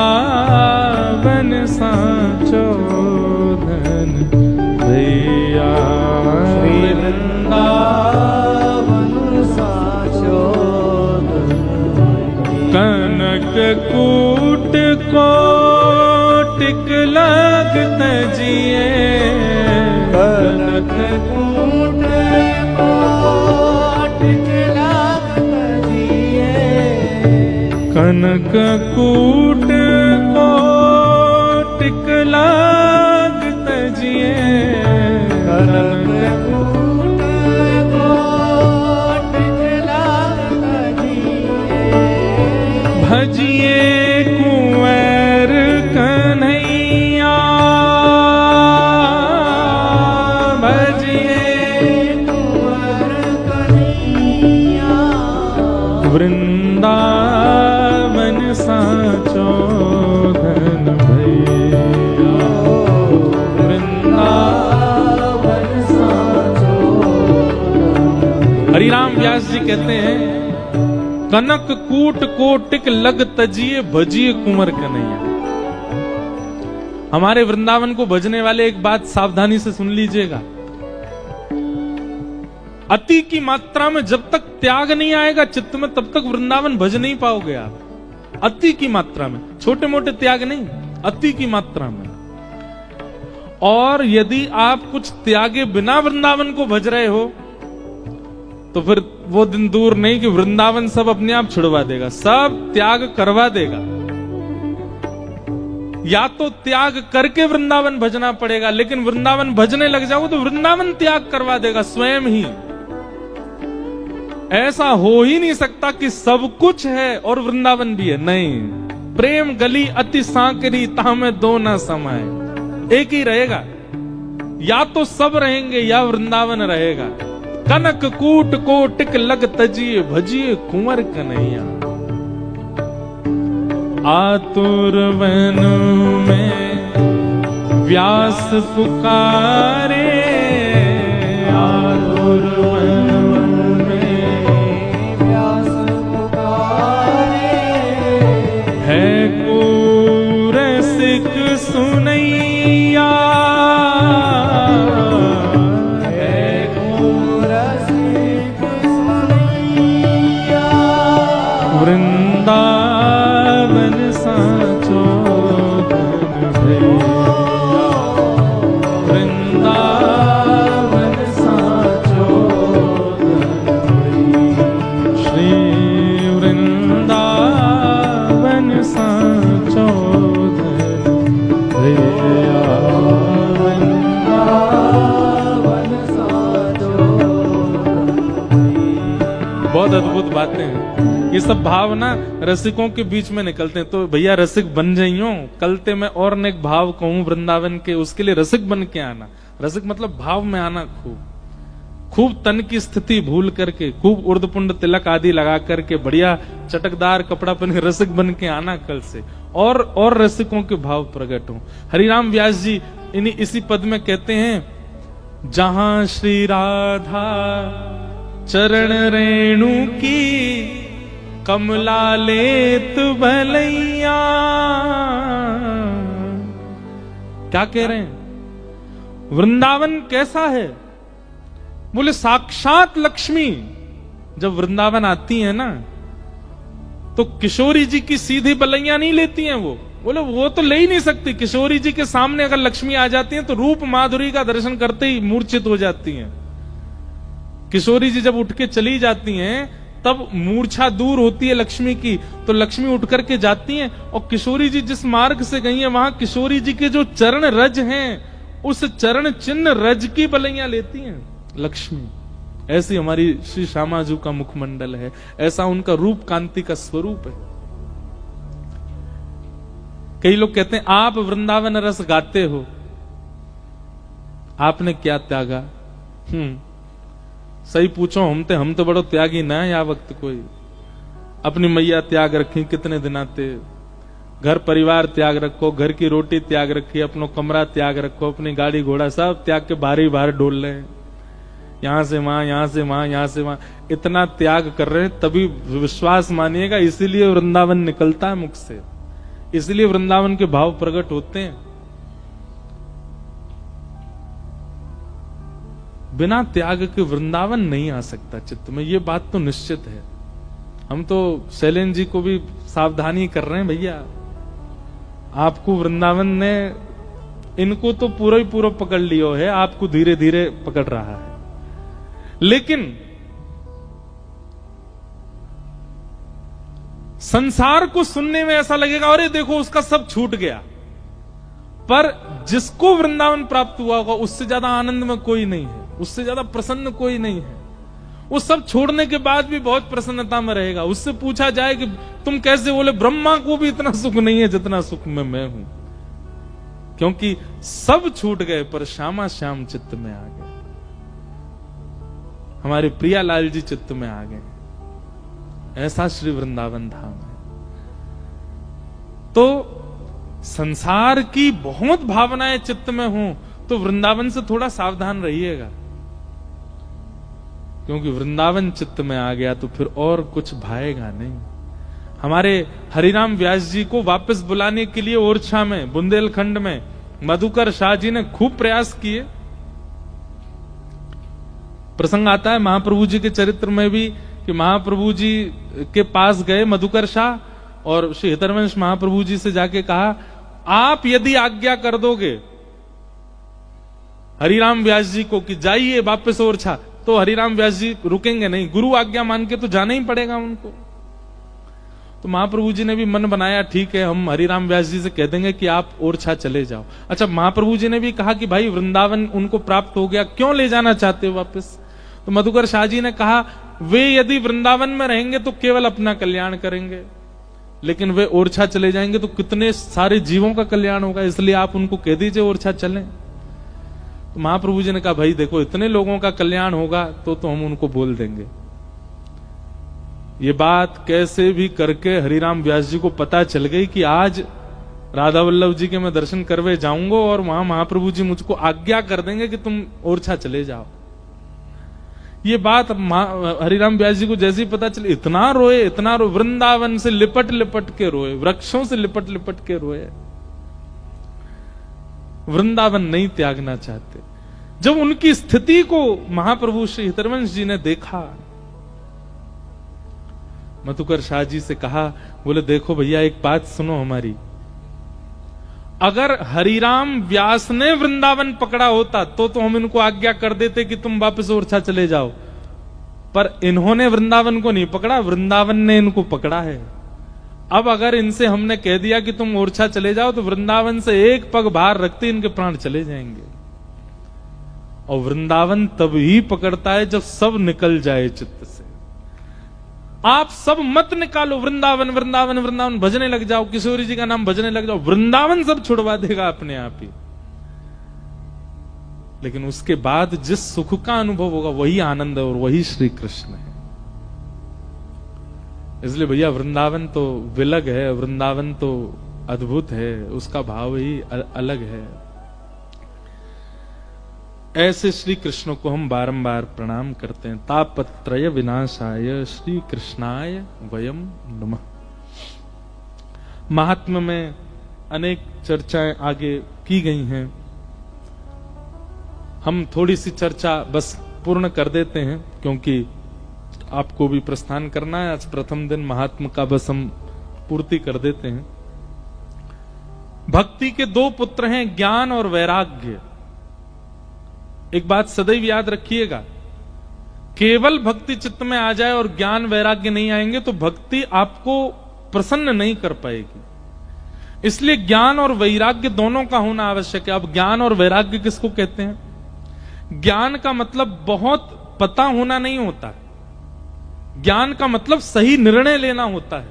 Speaker 1: साचो धन भैया,
Speaker 2: श्री वृंदावन साचो
Speaker 1: कनक कूट कोटिक लग तजिए,
Speaker 2: कनक कूट कोटिक लग तजिए,
Speaker 1: कनक कूट कोटिक लग तजिए,
Speaker 2: कनक कूट कोटिक लग तजिए,
Speaker 1: भजिए कुंवर कन्हैया, भजिए
Speaker 2: कुंवर कन्हैया,
Speaker 1: वृंदावन साचो धन भैया, वृंदावन
Speaker 2: साचो।
Speaker 1: हरिराम व्यास जी कहते हैं, कनक कूट कोटिक लग तजिए, भजिए कुंवर कन्हैया। हमारे वृंदावन को भजने वाले एक बात सावधानी से सुन लीजिएगा, अति की मात्रा में जब तक त्याग नहीं आएगा चित्त में, तब तक वृंदावन भज नहीं पाओगे आप। अति की मात्रा में, छोटे मोटे त्याग नहीं, अति की मात्रा में। और यदि आप कुछ त्यागे बिना वृंदावन को भज रहे हो, तो फिर वो दिन दूर नहीं कि वृंदावन सब अपने आप छुड़वा देगा, सब त्याग करवा देगा। या तो त्याग करके वृंदावन भजना पड़ेगा, लेकिन वृंदावन भजने लग जाओ तो वृंदावन त्याग करवा देगा स्वयं ही। ऐसा हो ही नहीं सकता कि सब कुछ है और वृंदावन भी है, नहीं। प्रेम गली अति सांकरी, तामे दो न समाये, एक ही रहेगा, या तो सब रहेंगे या वृंदावन रहेगा। कनक कूट कोटिक लग तजिए, भजिए कुंवर कन्हैया। आतुर वन में व्यास पुकारे, आतुर वन में
Speaker 2: व्यास पुकारे,
Speaker 1: है को रसिक सुनैया,
Speaker 2: है को रसिक सुनैया,
Speaker 1: वृंदावन साचो धन भैया, वृंदावन साचो धन भैया, श्री वृंदावन साचो धन भैया,
Speaker 2: वृंदावन साचो।
Speaker 1: बहुत अद्भुत बातें हैं। ये सब भाव ना रसिकों के बीच में निकलते हैं। तो भैया रसिक बन जाइयो, कलते मैं और नेक भाव कहूं वृंदावन के, उसके लिए रसिक बन के आना। रसिक मतलब भाव में आना, खूब तन की स्थिति भूल करके, खूब उर्दपुंड तिलक आदि लगा करके, बढ़िया चटकदार कपड़ा पहन रसिक बन के आना कल से, और रसिकों के भाव प्रकट हो। हरिराम व्यास जी इसी पद में कहते हैं, जहां श्री राधा चरण रेणु की कमला लेत भलैया। क्या कह रहे हैं? वृंदावन कैसा है? बोले साक्षात लक्ष्मी जब वृंदावन आती है ना, तो किशोरी जी की सीधी बलैया नहीं लेती हैं वो। बोले वो तो ले ही नहीं सकती। किशोरी जी के सामने अगर लक्ष्मी आ जाती हैं तो रूप माधुरी का दर्शन करते ही मूर्छित हो जाती हैं। किशोरी जी जब उठ के चली जाती हैं तब मूर्छा दूर होती है लक्ष्मी की, तो लक्ष्मी उठ करके जाती हैं। और किशोरी जी जिस मार्ग से गई हैं वहां किशोरी जी के जो चरण रज हैं, उस चरण चिन्ह रज की बलैया लेती हैं लक्ष्मी। ऐसी हमारी श्री श्यामाजू का मुखमंडल है, ऐसा उनका रूप कांति का स्वरूप है। कई लोग कहते हैं आप वृंदावन रस गाते हो, आपने क्या त्यागा? सही पूछो, हम तो बड़ो त्यागी ना या वक्त कोई। अपनी मैया त्याग रखी कितने दिन आते, घर परिवार त्याग रखो, घर की रोटी त्याग रखी, अपनो कमरा त्याग रखो, अपनी गाड़ी घोड़ा सब त्याग के बाहर ही बाहर डोल रहे हैं, यहां से वहां, यहां से वहां, यहां से वहां, इतना त्याग कर रहे हैं। तभी विश्वास मानिएगा, इसीलिए वृंदावन निकलता है मुख से, इसलिए वृंदावन के भाव प्रकट होते हैं। बिना त्याग के वृंदावन नहीं आ सकता चित्त में, ये बात तो निश्चित है। हम तो शैलेन जी को भी सावधानी कर रहे हैं, भैया आपको वृंदावन ने, इनको तो पूरा ही पूरा पकड़ लियो है, आपको धीरे धीरे पकड़ रहा है। लेकिन संसार को सुनने में ऐसा लगेगा अरे देखो उसका सब छूट गया, पर जिसको वृंदावन प्राप्त हुआ होगा उससे ज्यादा आनंद में कोई नहीं है, उससे ज्यादा प्रसन्न कोई नहीं है। वो सब छोड़ने के बाद भी बहुत प्रसन्नता में रहेगा। उससे पूछा जाए कि तुम कैसे, बोले ब्रह्मा को भी इतना सुख नहीं है जितना सुख में मैं हूं, क्योंकि सब छूट गए पर श्यामा श्याम चित्त में आ गए, हमारे प्रियालाल जी चित्त में आ गए। ऐसा श्री वृंदावन धाम है। तो संसार की बहुत भावनाएं चित्त में हों तो वृंदावन से थोड़ा सावधान रहिएगा, क्योंकि वृंदावन चित्त में आ गया तो फिर और कुछ भाएगा नहीं। हमारे हरिराम व्यास जी को वापस बुलाने के लिए ओरछा में, बुंदेलखंड में मधुकर शाह जी ने खूब प्रयास किए। प्रसंग आता है महाप्रभु जी के चरित्र में भी कि महाप्रभु जी के पास गए मधुकर शाह, और श्री हितरवंश महाप्रभु जी से जाके कहा आप यदि आज्ञा कर दोगे हरिराम व्यास जी को कि जाइए वापस ओरछा, तो हरिराम व्यास जी रुकेंगे नहीं, गुरु आज्ञा मान के तो जाना ही पड़ेगा उनको। तो महाप्रभु जी ने भी मन बनाया, ठीक है हम हरिराम व्यास जी से कह देंगे कि आप ओरछा चले जाओ। अच्छा, महाप्रभु जी ने भी कहा कि भाई वृंदावन उनको प्राप्त हो गया, क्यों ले जाना चाहते हो वापस? तो मधुकर शाह जी ने कहा वे यदि वृंदावन में रहेंगे तो केवल अपना कल्याण करेंगे, लेकिन वे ओरछा चले जाएंगे तो कितने सारे जीवों का कल्याण होगा, इसलिए आप उनको कह दीजिए ओरछा चलें। तो महाप्रभु जी ने कहा भाई देखो इतने लोगों का कल्याण होगा तो हम उनको बोल देंगे। ये बात कैसे भी करके हरिराम व्यास जी को पता चल गई कि आज राधा वल्लभ जी के मैं दर्शन करवे जाऊंगा और वहां महाप्रभु जी मुझको आज्ञा कर देंगे कि तुम ओरछा चले जाओ। ये बात हरिराम व्यास जी को जैसे ही पता चली, इतना रोए, वृंदावन से लिपट लिपट के रोए, वृक्षों से लिपट लिपट के रोए। वृंदावन नहीं त्यागना चाहते। जब उनकी स्थिति को महाप्रभु श्री हितरवंश जी ने देखा, मधुकर शाह जी से कहा, बोले देखो भैया एक बात सुनो हमारी, अगर हरिराम व्यास ने वृंदावन पकड़ा होता तो हम इनको आज्ञा कर देते कि तुम वापस ओरछा चले जाओ, पर इन्होंने वृंदावन को नहीं पकड़ा, वृंदावन ने इनको पकड़ा है। अब अगर इनसे हमने कह दिया कि तुम ओरछा चले जाओ तो वृंदावन से एक पग बाहर रखते इनके प्राण चले जाएंगे। और वृंदावन तब ही पकड़ता है जब सब निकल जाए चित्त से। आप सब मत निकालो, वृंदावन वृंदावन वृंदावन भजने लग जाओ, किशोरी जी का नाम भजने लग जाओ, वृंदावन सब छुड़वा देगा अपने आप ही। लेकिन उसके बाद जिस सुख का अनुभव होगा वही आनंद है और वही श्री कृष्ण है। इसलिए भैया वृंदावन तो विलग है, वृंदावन तो अद्भुत है, उसका भाव ही अलग है। ऐसे श्री कृष्ण को हम बारंबार प्रणाम करते हैं। तापत्रय विनाशाय श्री कृष्णाय वयम नमः। महात्म्य में अनेक चर्चाएं आगे की गई हैं, हम थोड़ी सी चर्चा बस पूर्ण कर देते हैं क्योंकि आपको भी प्रस्थान करना है। आज प्रथम दिन महात्मा का बस हम पूर्ति कर देते हैं। भक्ति के दो पुत्र हैं, ज्ञान और वैराग्य। एक बात सदैव याद रखिएगा, केवल भक्ति चित्त में आ जाए और ज्ञान वैराग्य नहीं आएंगे तो भक्ति आपको प्रसन्न नहीं कर पाएगी। इसलिए ज्ञान और वैराग्य दोनों का होना आवश्यक है। अब ज्ञान और वैराग्य किसको कहते हैं? ज्ञान का मतलब बहुत पता होना नहीं होता, ज्ञान का मतलब सही निर्णय लेना होता है।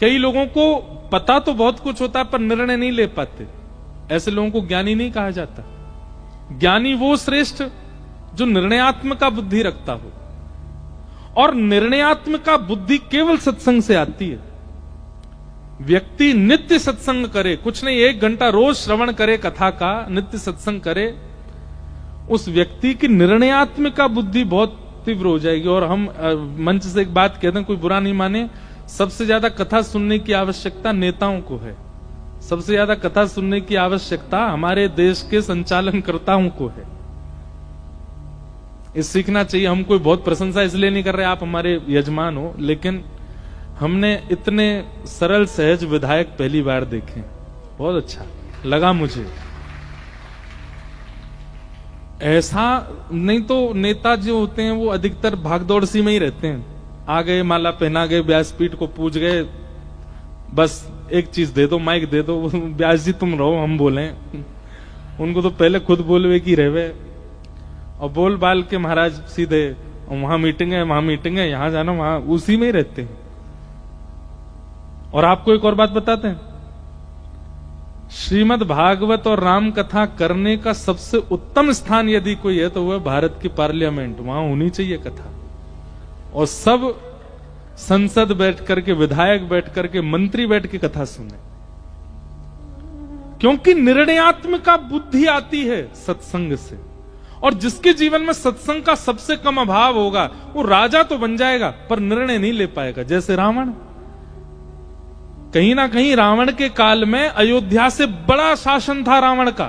Speaker 1: कई लोगों को पता तो बहुत कुछ होता है पर निर्णय नहीं ले पाते, ऐसे लोगों को ज्ञानी नहीं कहा जाता। ज्ञानी वो श्रेष्ठ जो निर्णयात्मक बुद्धि रखता हो, और निर्णयात्मक बुद्धि केवल सत्संग से आती है। व्यक्ति नित्य सत्संग करे, कुछ नहीं 1 घंटा रोज श्रवण करे कथा का, नित्य सत्संग करे, उस व्यक्ति की निर्णयात्मक बुद्धि बहुत तीव्र हो जाएगी। और हम मंच से एक बात कहते हैं, कोई बुरा नहीं माने, सबसे ज्यादा कथा सुनने की आवश्यकता नेताओं को है, सबसे ज्यादा कथा सुनने की आवश्यकता हमारे देश के संचालनकर्ताओं को है। इस सीखना चाहिए। हम कोई बहुत प्रशंसा इसलिए नहीं कर रहे, आप हमारे यजमान हो, लेकिन हमने इतने सरल सहज विधायक पहली बार देखे, बहुत अच्छा लगा मुझे। ऐसा नहीं तो नेता जो होते हैं वो अधिकतर भागदौड़ सी में ही रहते हैं, आ गए, माला पहना गए, व्यासपीठ को पूज गए, बस एक चीज दे दो, माइक दे दो, व्यास जी तुम रहो हम बोले। उनको तो पहले खुद बोलवे की रहवे, और बोल बाल के महाराज सीधे वहां मीटिंग है, वहां मीटिंग है, यहां जाना, वहां उसी में ही रहते हैं। और आपको एक और बात बताते हैं, श्रीमद् भागवत और राम कथा करने का सबसे उत्तम स्थान यदि कोई है तो वह भारत की पार्लियामेंट, वहां होनी चाहिए कथा। और सब संसद बैठ करके, विधायक बैठ करके, मंत्री बैठ के कथा सुने, क्योंकि निर्णयात्मक बुद्धि आती है सत्संग से। और जिसके जीवन में सत्संग का सबसे कम अभाव होगा वो राजा तो बन जाएगा पर निर्णय नहीं ले पाएगा। जैसे रावण, कहीं ना कहीं रावण के काल में अयोध्या से बड़ा शासन था रावण का,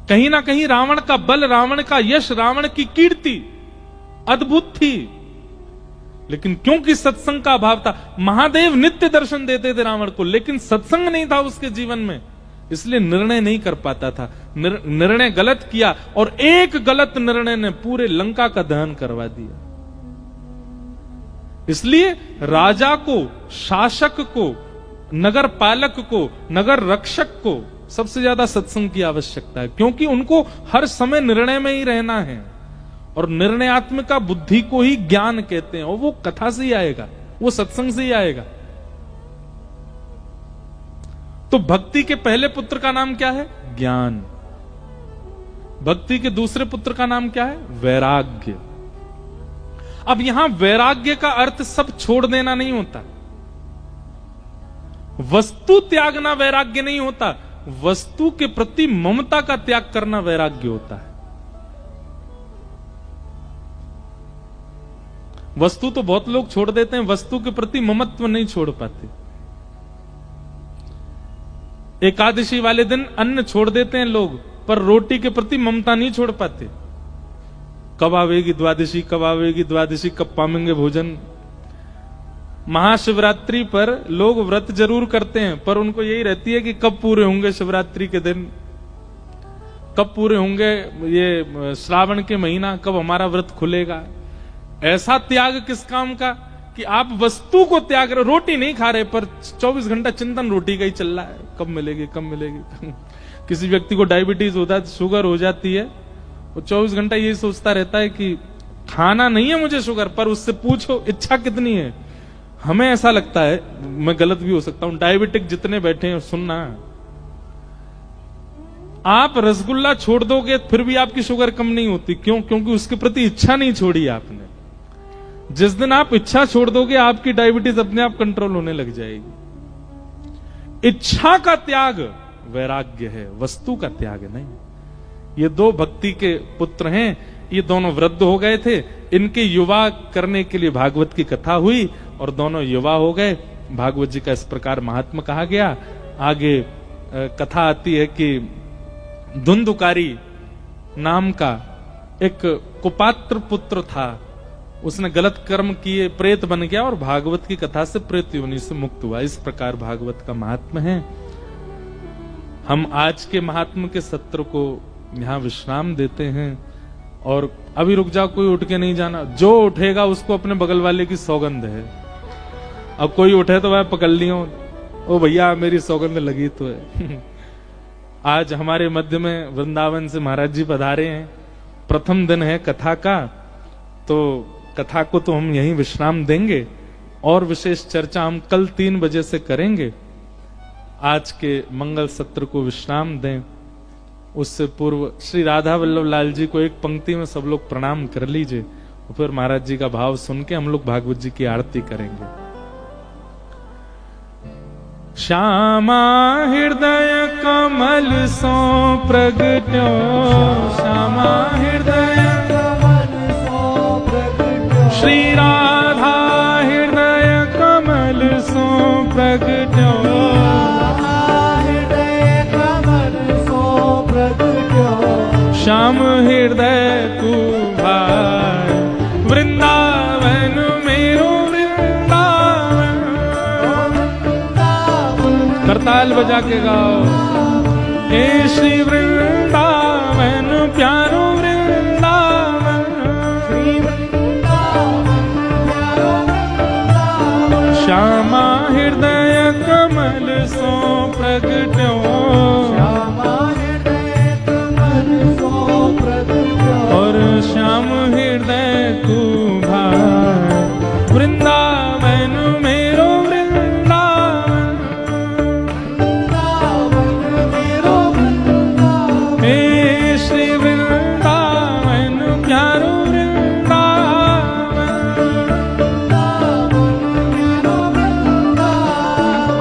Speaker 1: कहीं ना कहीं रावण का बल, रावण का यश, रावण की कीर्ति अद्भुत थी, लेकिन क्योंकि सत्संग का अभाव था, महादेव नित्य दर्शन देते थे रावण को, लेकिन सत्संग नहीं था उसके जीवन में, इसलिए निर्णय नहीं कर पाता था। निर्णय गलत किया और एक गलत निर्णय ने पूरे लंका का दहन करवा दिया। इसलिए राजा को, शासक को, नगर पालक को, नगर रक्षक को सबसे ज्यादा सत्संग की आवश्यकता है, क्योंकि उनको हर समय निर्णय में ही रहना है। और निर्णयात्मक बुद्धि को ही ज्ञान कहते हैं, और वो कथा से ही आएगा, वो सत्संग से ही आएगा। तो भक्ति के पहले पुत्र का नाम क्या है? ज्ञान। भक्ति के दूसरे पुत्र का नाम क्या है? वैराग्य। अब यहां वैराग्य का अर्थ सब छोड़ देना नहीं होता, वस्तु त्यागना वैराग्य नहीं होता, वस्तु के प्रति ममता का त्याग करना वैराग्य होता है। वस्तु तो बहुत लोग छोड़ देते हैं, वस्तु के प्रति ममत्व नहीं छोड़ पाते। एकादशी वाले दिन अन्न छोड़ देते हैं लोग, पर रोटी के प्रति ममता नहीं छोड़ पाते। कब आवेगी द्वादशी, कब आवेगी द्वादशी, कब पाएंगे भोजन। महाशिवरात्रि पर लोग व्रत जरूर करते हैं, पर उनको यही रहती है कि कब पूरे होंगे शिवरात्रि के दिन, कब पूरे होंगे ये श्रावण के महीना, कब हमारा व्रत खुलेगा। ऐसा त्याग किस काम का कि आप वस्तु को त्याग रहे, रोटी नहीं खा रहे पर 24 घंटा चिंतन रोटी का ही चल रहा है, कब मिलेगी कब मिलेगी। किसी व्यक्ति को डायबिटीज होता है, शुगर हो जाती है, वो 24 घंटा यही सोचता रहता है कि खाना नहीं है मुझे शुगर, पर उससे पूछो इच्छा कितनी है। हमें ऐसा लगता है, मैं गलत भी हो सकता हूं, डायबिटिक जितने बैठे हैं सुनना, आप रसगुल्ला छोड़ दोगे फिर भी आपकी शुगर कम नहीं होती। क्यों? क्योंकि उसके प्रति इच्छा नहीं छोड़ी आपने। जिस दिन आप इच्छा छोड़ दोगे आपकी डायबिटीज अपने आप कंट्रोल होने लग जाएगी। इच्छा का त्याग वैराग्य है, वस्तु का त्याग नहीं। ये दो भक्ति के पुत्र हैं, ये दोनों वृद्ध हो गए थे, इनके युवा करने के लिए भागवत की कथा हुई और दोनों युवा हो गए। भागवत जी का इस प्रकार महात्मा कहा गया। आगे कथा आती है कि धुंधुकारी नाम का एक कुपात्र पुत्र था, उसने गलत कर्म किए, प्रेत बन गया और भागवत की कथा से प्रेत योनि से मुक्त हुआ। इस प्रकार भागवत का महात्मा है। हम आज के महात्मा के सत्र को यहां विश्राम देते हैं। और अभी रुक जाओ, कोई उठ के नहीं जाना। जो उठेगा उसको अपने बगल वाले की सौगंध है। अब कोई उठे तो वह पकड़ लियो, ओ भैया मेरी सौगंध लगी तो है। आज हमारे मध्य में वृंदावन से महाराज जी पधारे हैं। प्रथम दिन है कथा का, तो कथा को तो हम यहीं विश्राम देंगे और विशेष चर्चा हम कल 3 बजे से करेंगे। आज के मंगल सत्र को विश्राम दें। उससे पूर्व श्री राधा वल्लभ लाल जी को एक पंक्ति में सब लोग प्रणाम कर लीजिए और फिर महाराज जी का भाव सुन के हम लोग भागवत जी की आरती करेंगे। श्यामा हृदय कमल सो प्रगट्यो, श्यामा हृदय कमल सो प्रगट्यो, श्री राधा हृदय कमल सो प्रगट्यो, हृदय कमल सो प्रगट्यो, श्याम हृदय तू भाई वृंदावन मेरो करताल बजा के गाओ। हे श्री वृंदावन प्यारो वृंदावन, श्यामा हृदय कमल सो प्रगट्यो, श्यामा हृदय कमल सो प्रगट्यो, और श्याम हृदय तू भाई वृंदावन मेरो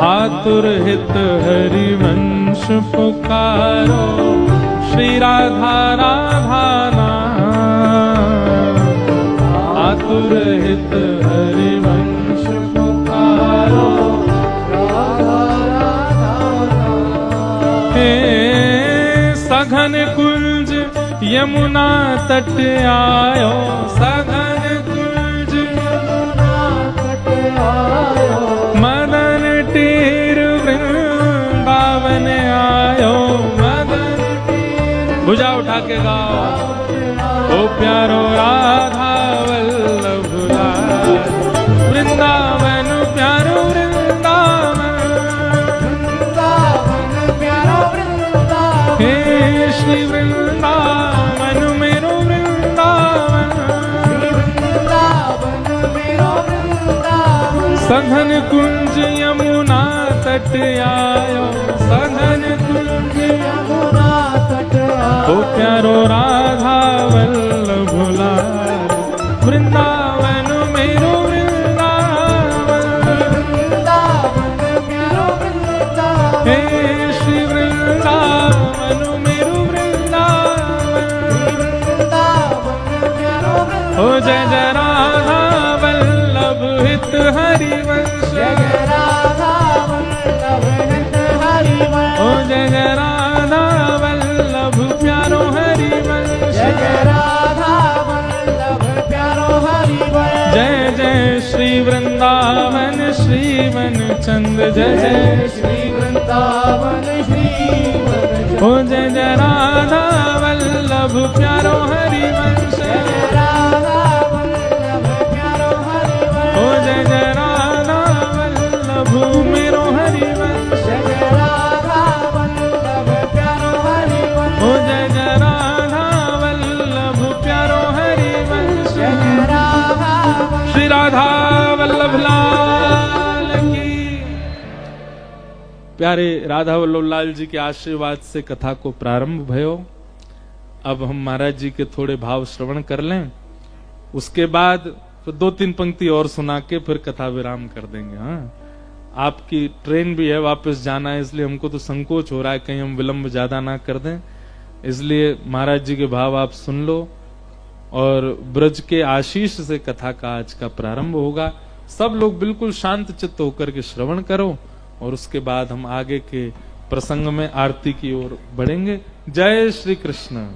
Speaker 1: आतुर हित हरिवंश पुकारो, श्री राधा राधा नाम, आतुर हित हरिवंश पुकारो, राधा राधा नाम। हे सघन कुंज यमुना तट आयो, सघन कुंज यमुना तट आयो, मदन तीर वृंदावन आयो, मदन तीर भुजा उठा के गाओ। ओ प्यारो राधा वल्लभ लाल, वृंदावन प्यारो वृंदावन, वृंदावन प्यारो वृंदावन, हे श्री वृंदावन मेरो वृंदावन, वृंदावन मेरो वृंदावन, सघन कुंज यमुना तट आयो, सघन कुंज यमुना तट आयो, ओ प्यारो राधा वल्लभ लाल, वृंदावन मेरो वृंदावन, वृंदावन प्यारो वृंदावन, हे श्री वृंदावन मेरो वृंदावन, वृंदावन प्यारो वृंदावन, ओ जय जय राधा वल्लभ हित हरिवंश, जय राधा वल्लभ हित हरिवंश, ओ जय जय राधा वल्लभ प्यारो हरिवंश, जय राधा वल्लभ प्यारो हरिवंश, जय जय श्री वृंदावन श्रीवन चंद, जय जय श्री वृंदावन श्रीवन चंद, ओ जय जय राधा वल्लभ प्यारो हरिवंश, जय राधा वल्लभ प्यारो हरिवंश, ओ जय जय राधा वल्लभ मेरो हरिवंश, जय राधा वल्लभ प्यारो हरिवंश, ओ जय जय राधा वल्लभ प्यारो हरिवंश, वल्लभ लाल की। प्यारे राधा वल्लभ लाल जी के आशीर्वाद से कथा को प्रारंभ भयो। अब हम महाराज जी के थोड़े भाव श्रवण कर लें, उसके बाद तो 2-3 पंक्ति और सुना के फिर कथा विराम कर देंगे। हाँ, आपकी ट्रेन भी है, वापस जाना है, इसलिए हमको तो संकोच हो रहा है कहीं हम विलंब ज्यादा ना कर दें, इसलिए महाराज जी के भाव आप सुन लो और ब्रज के आशीष से कथा का आज का प्रारंभ होगा। सब लोग बिल्कुल शांत चित्त होकर के श्रवण करो और उसके बाद हम आगे के प्रसंग में आरती की ओर बढ़ेंगे। जय श्री कृष्ण।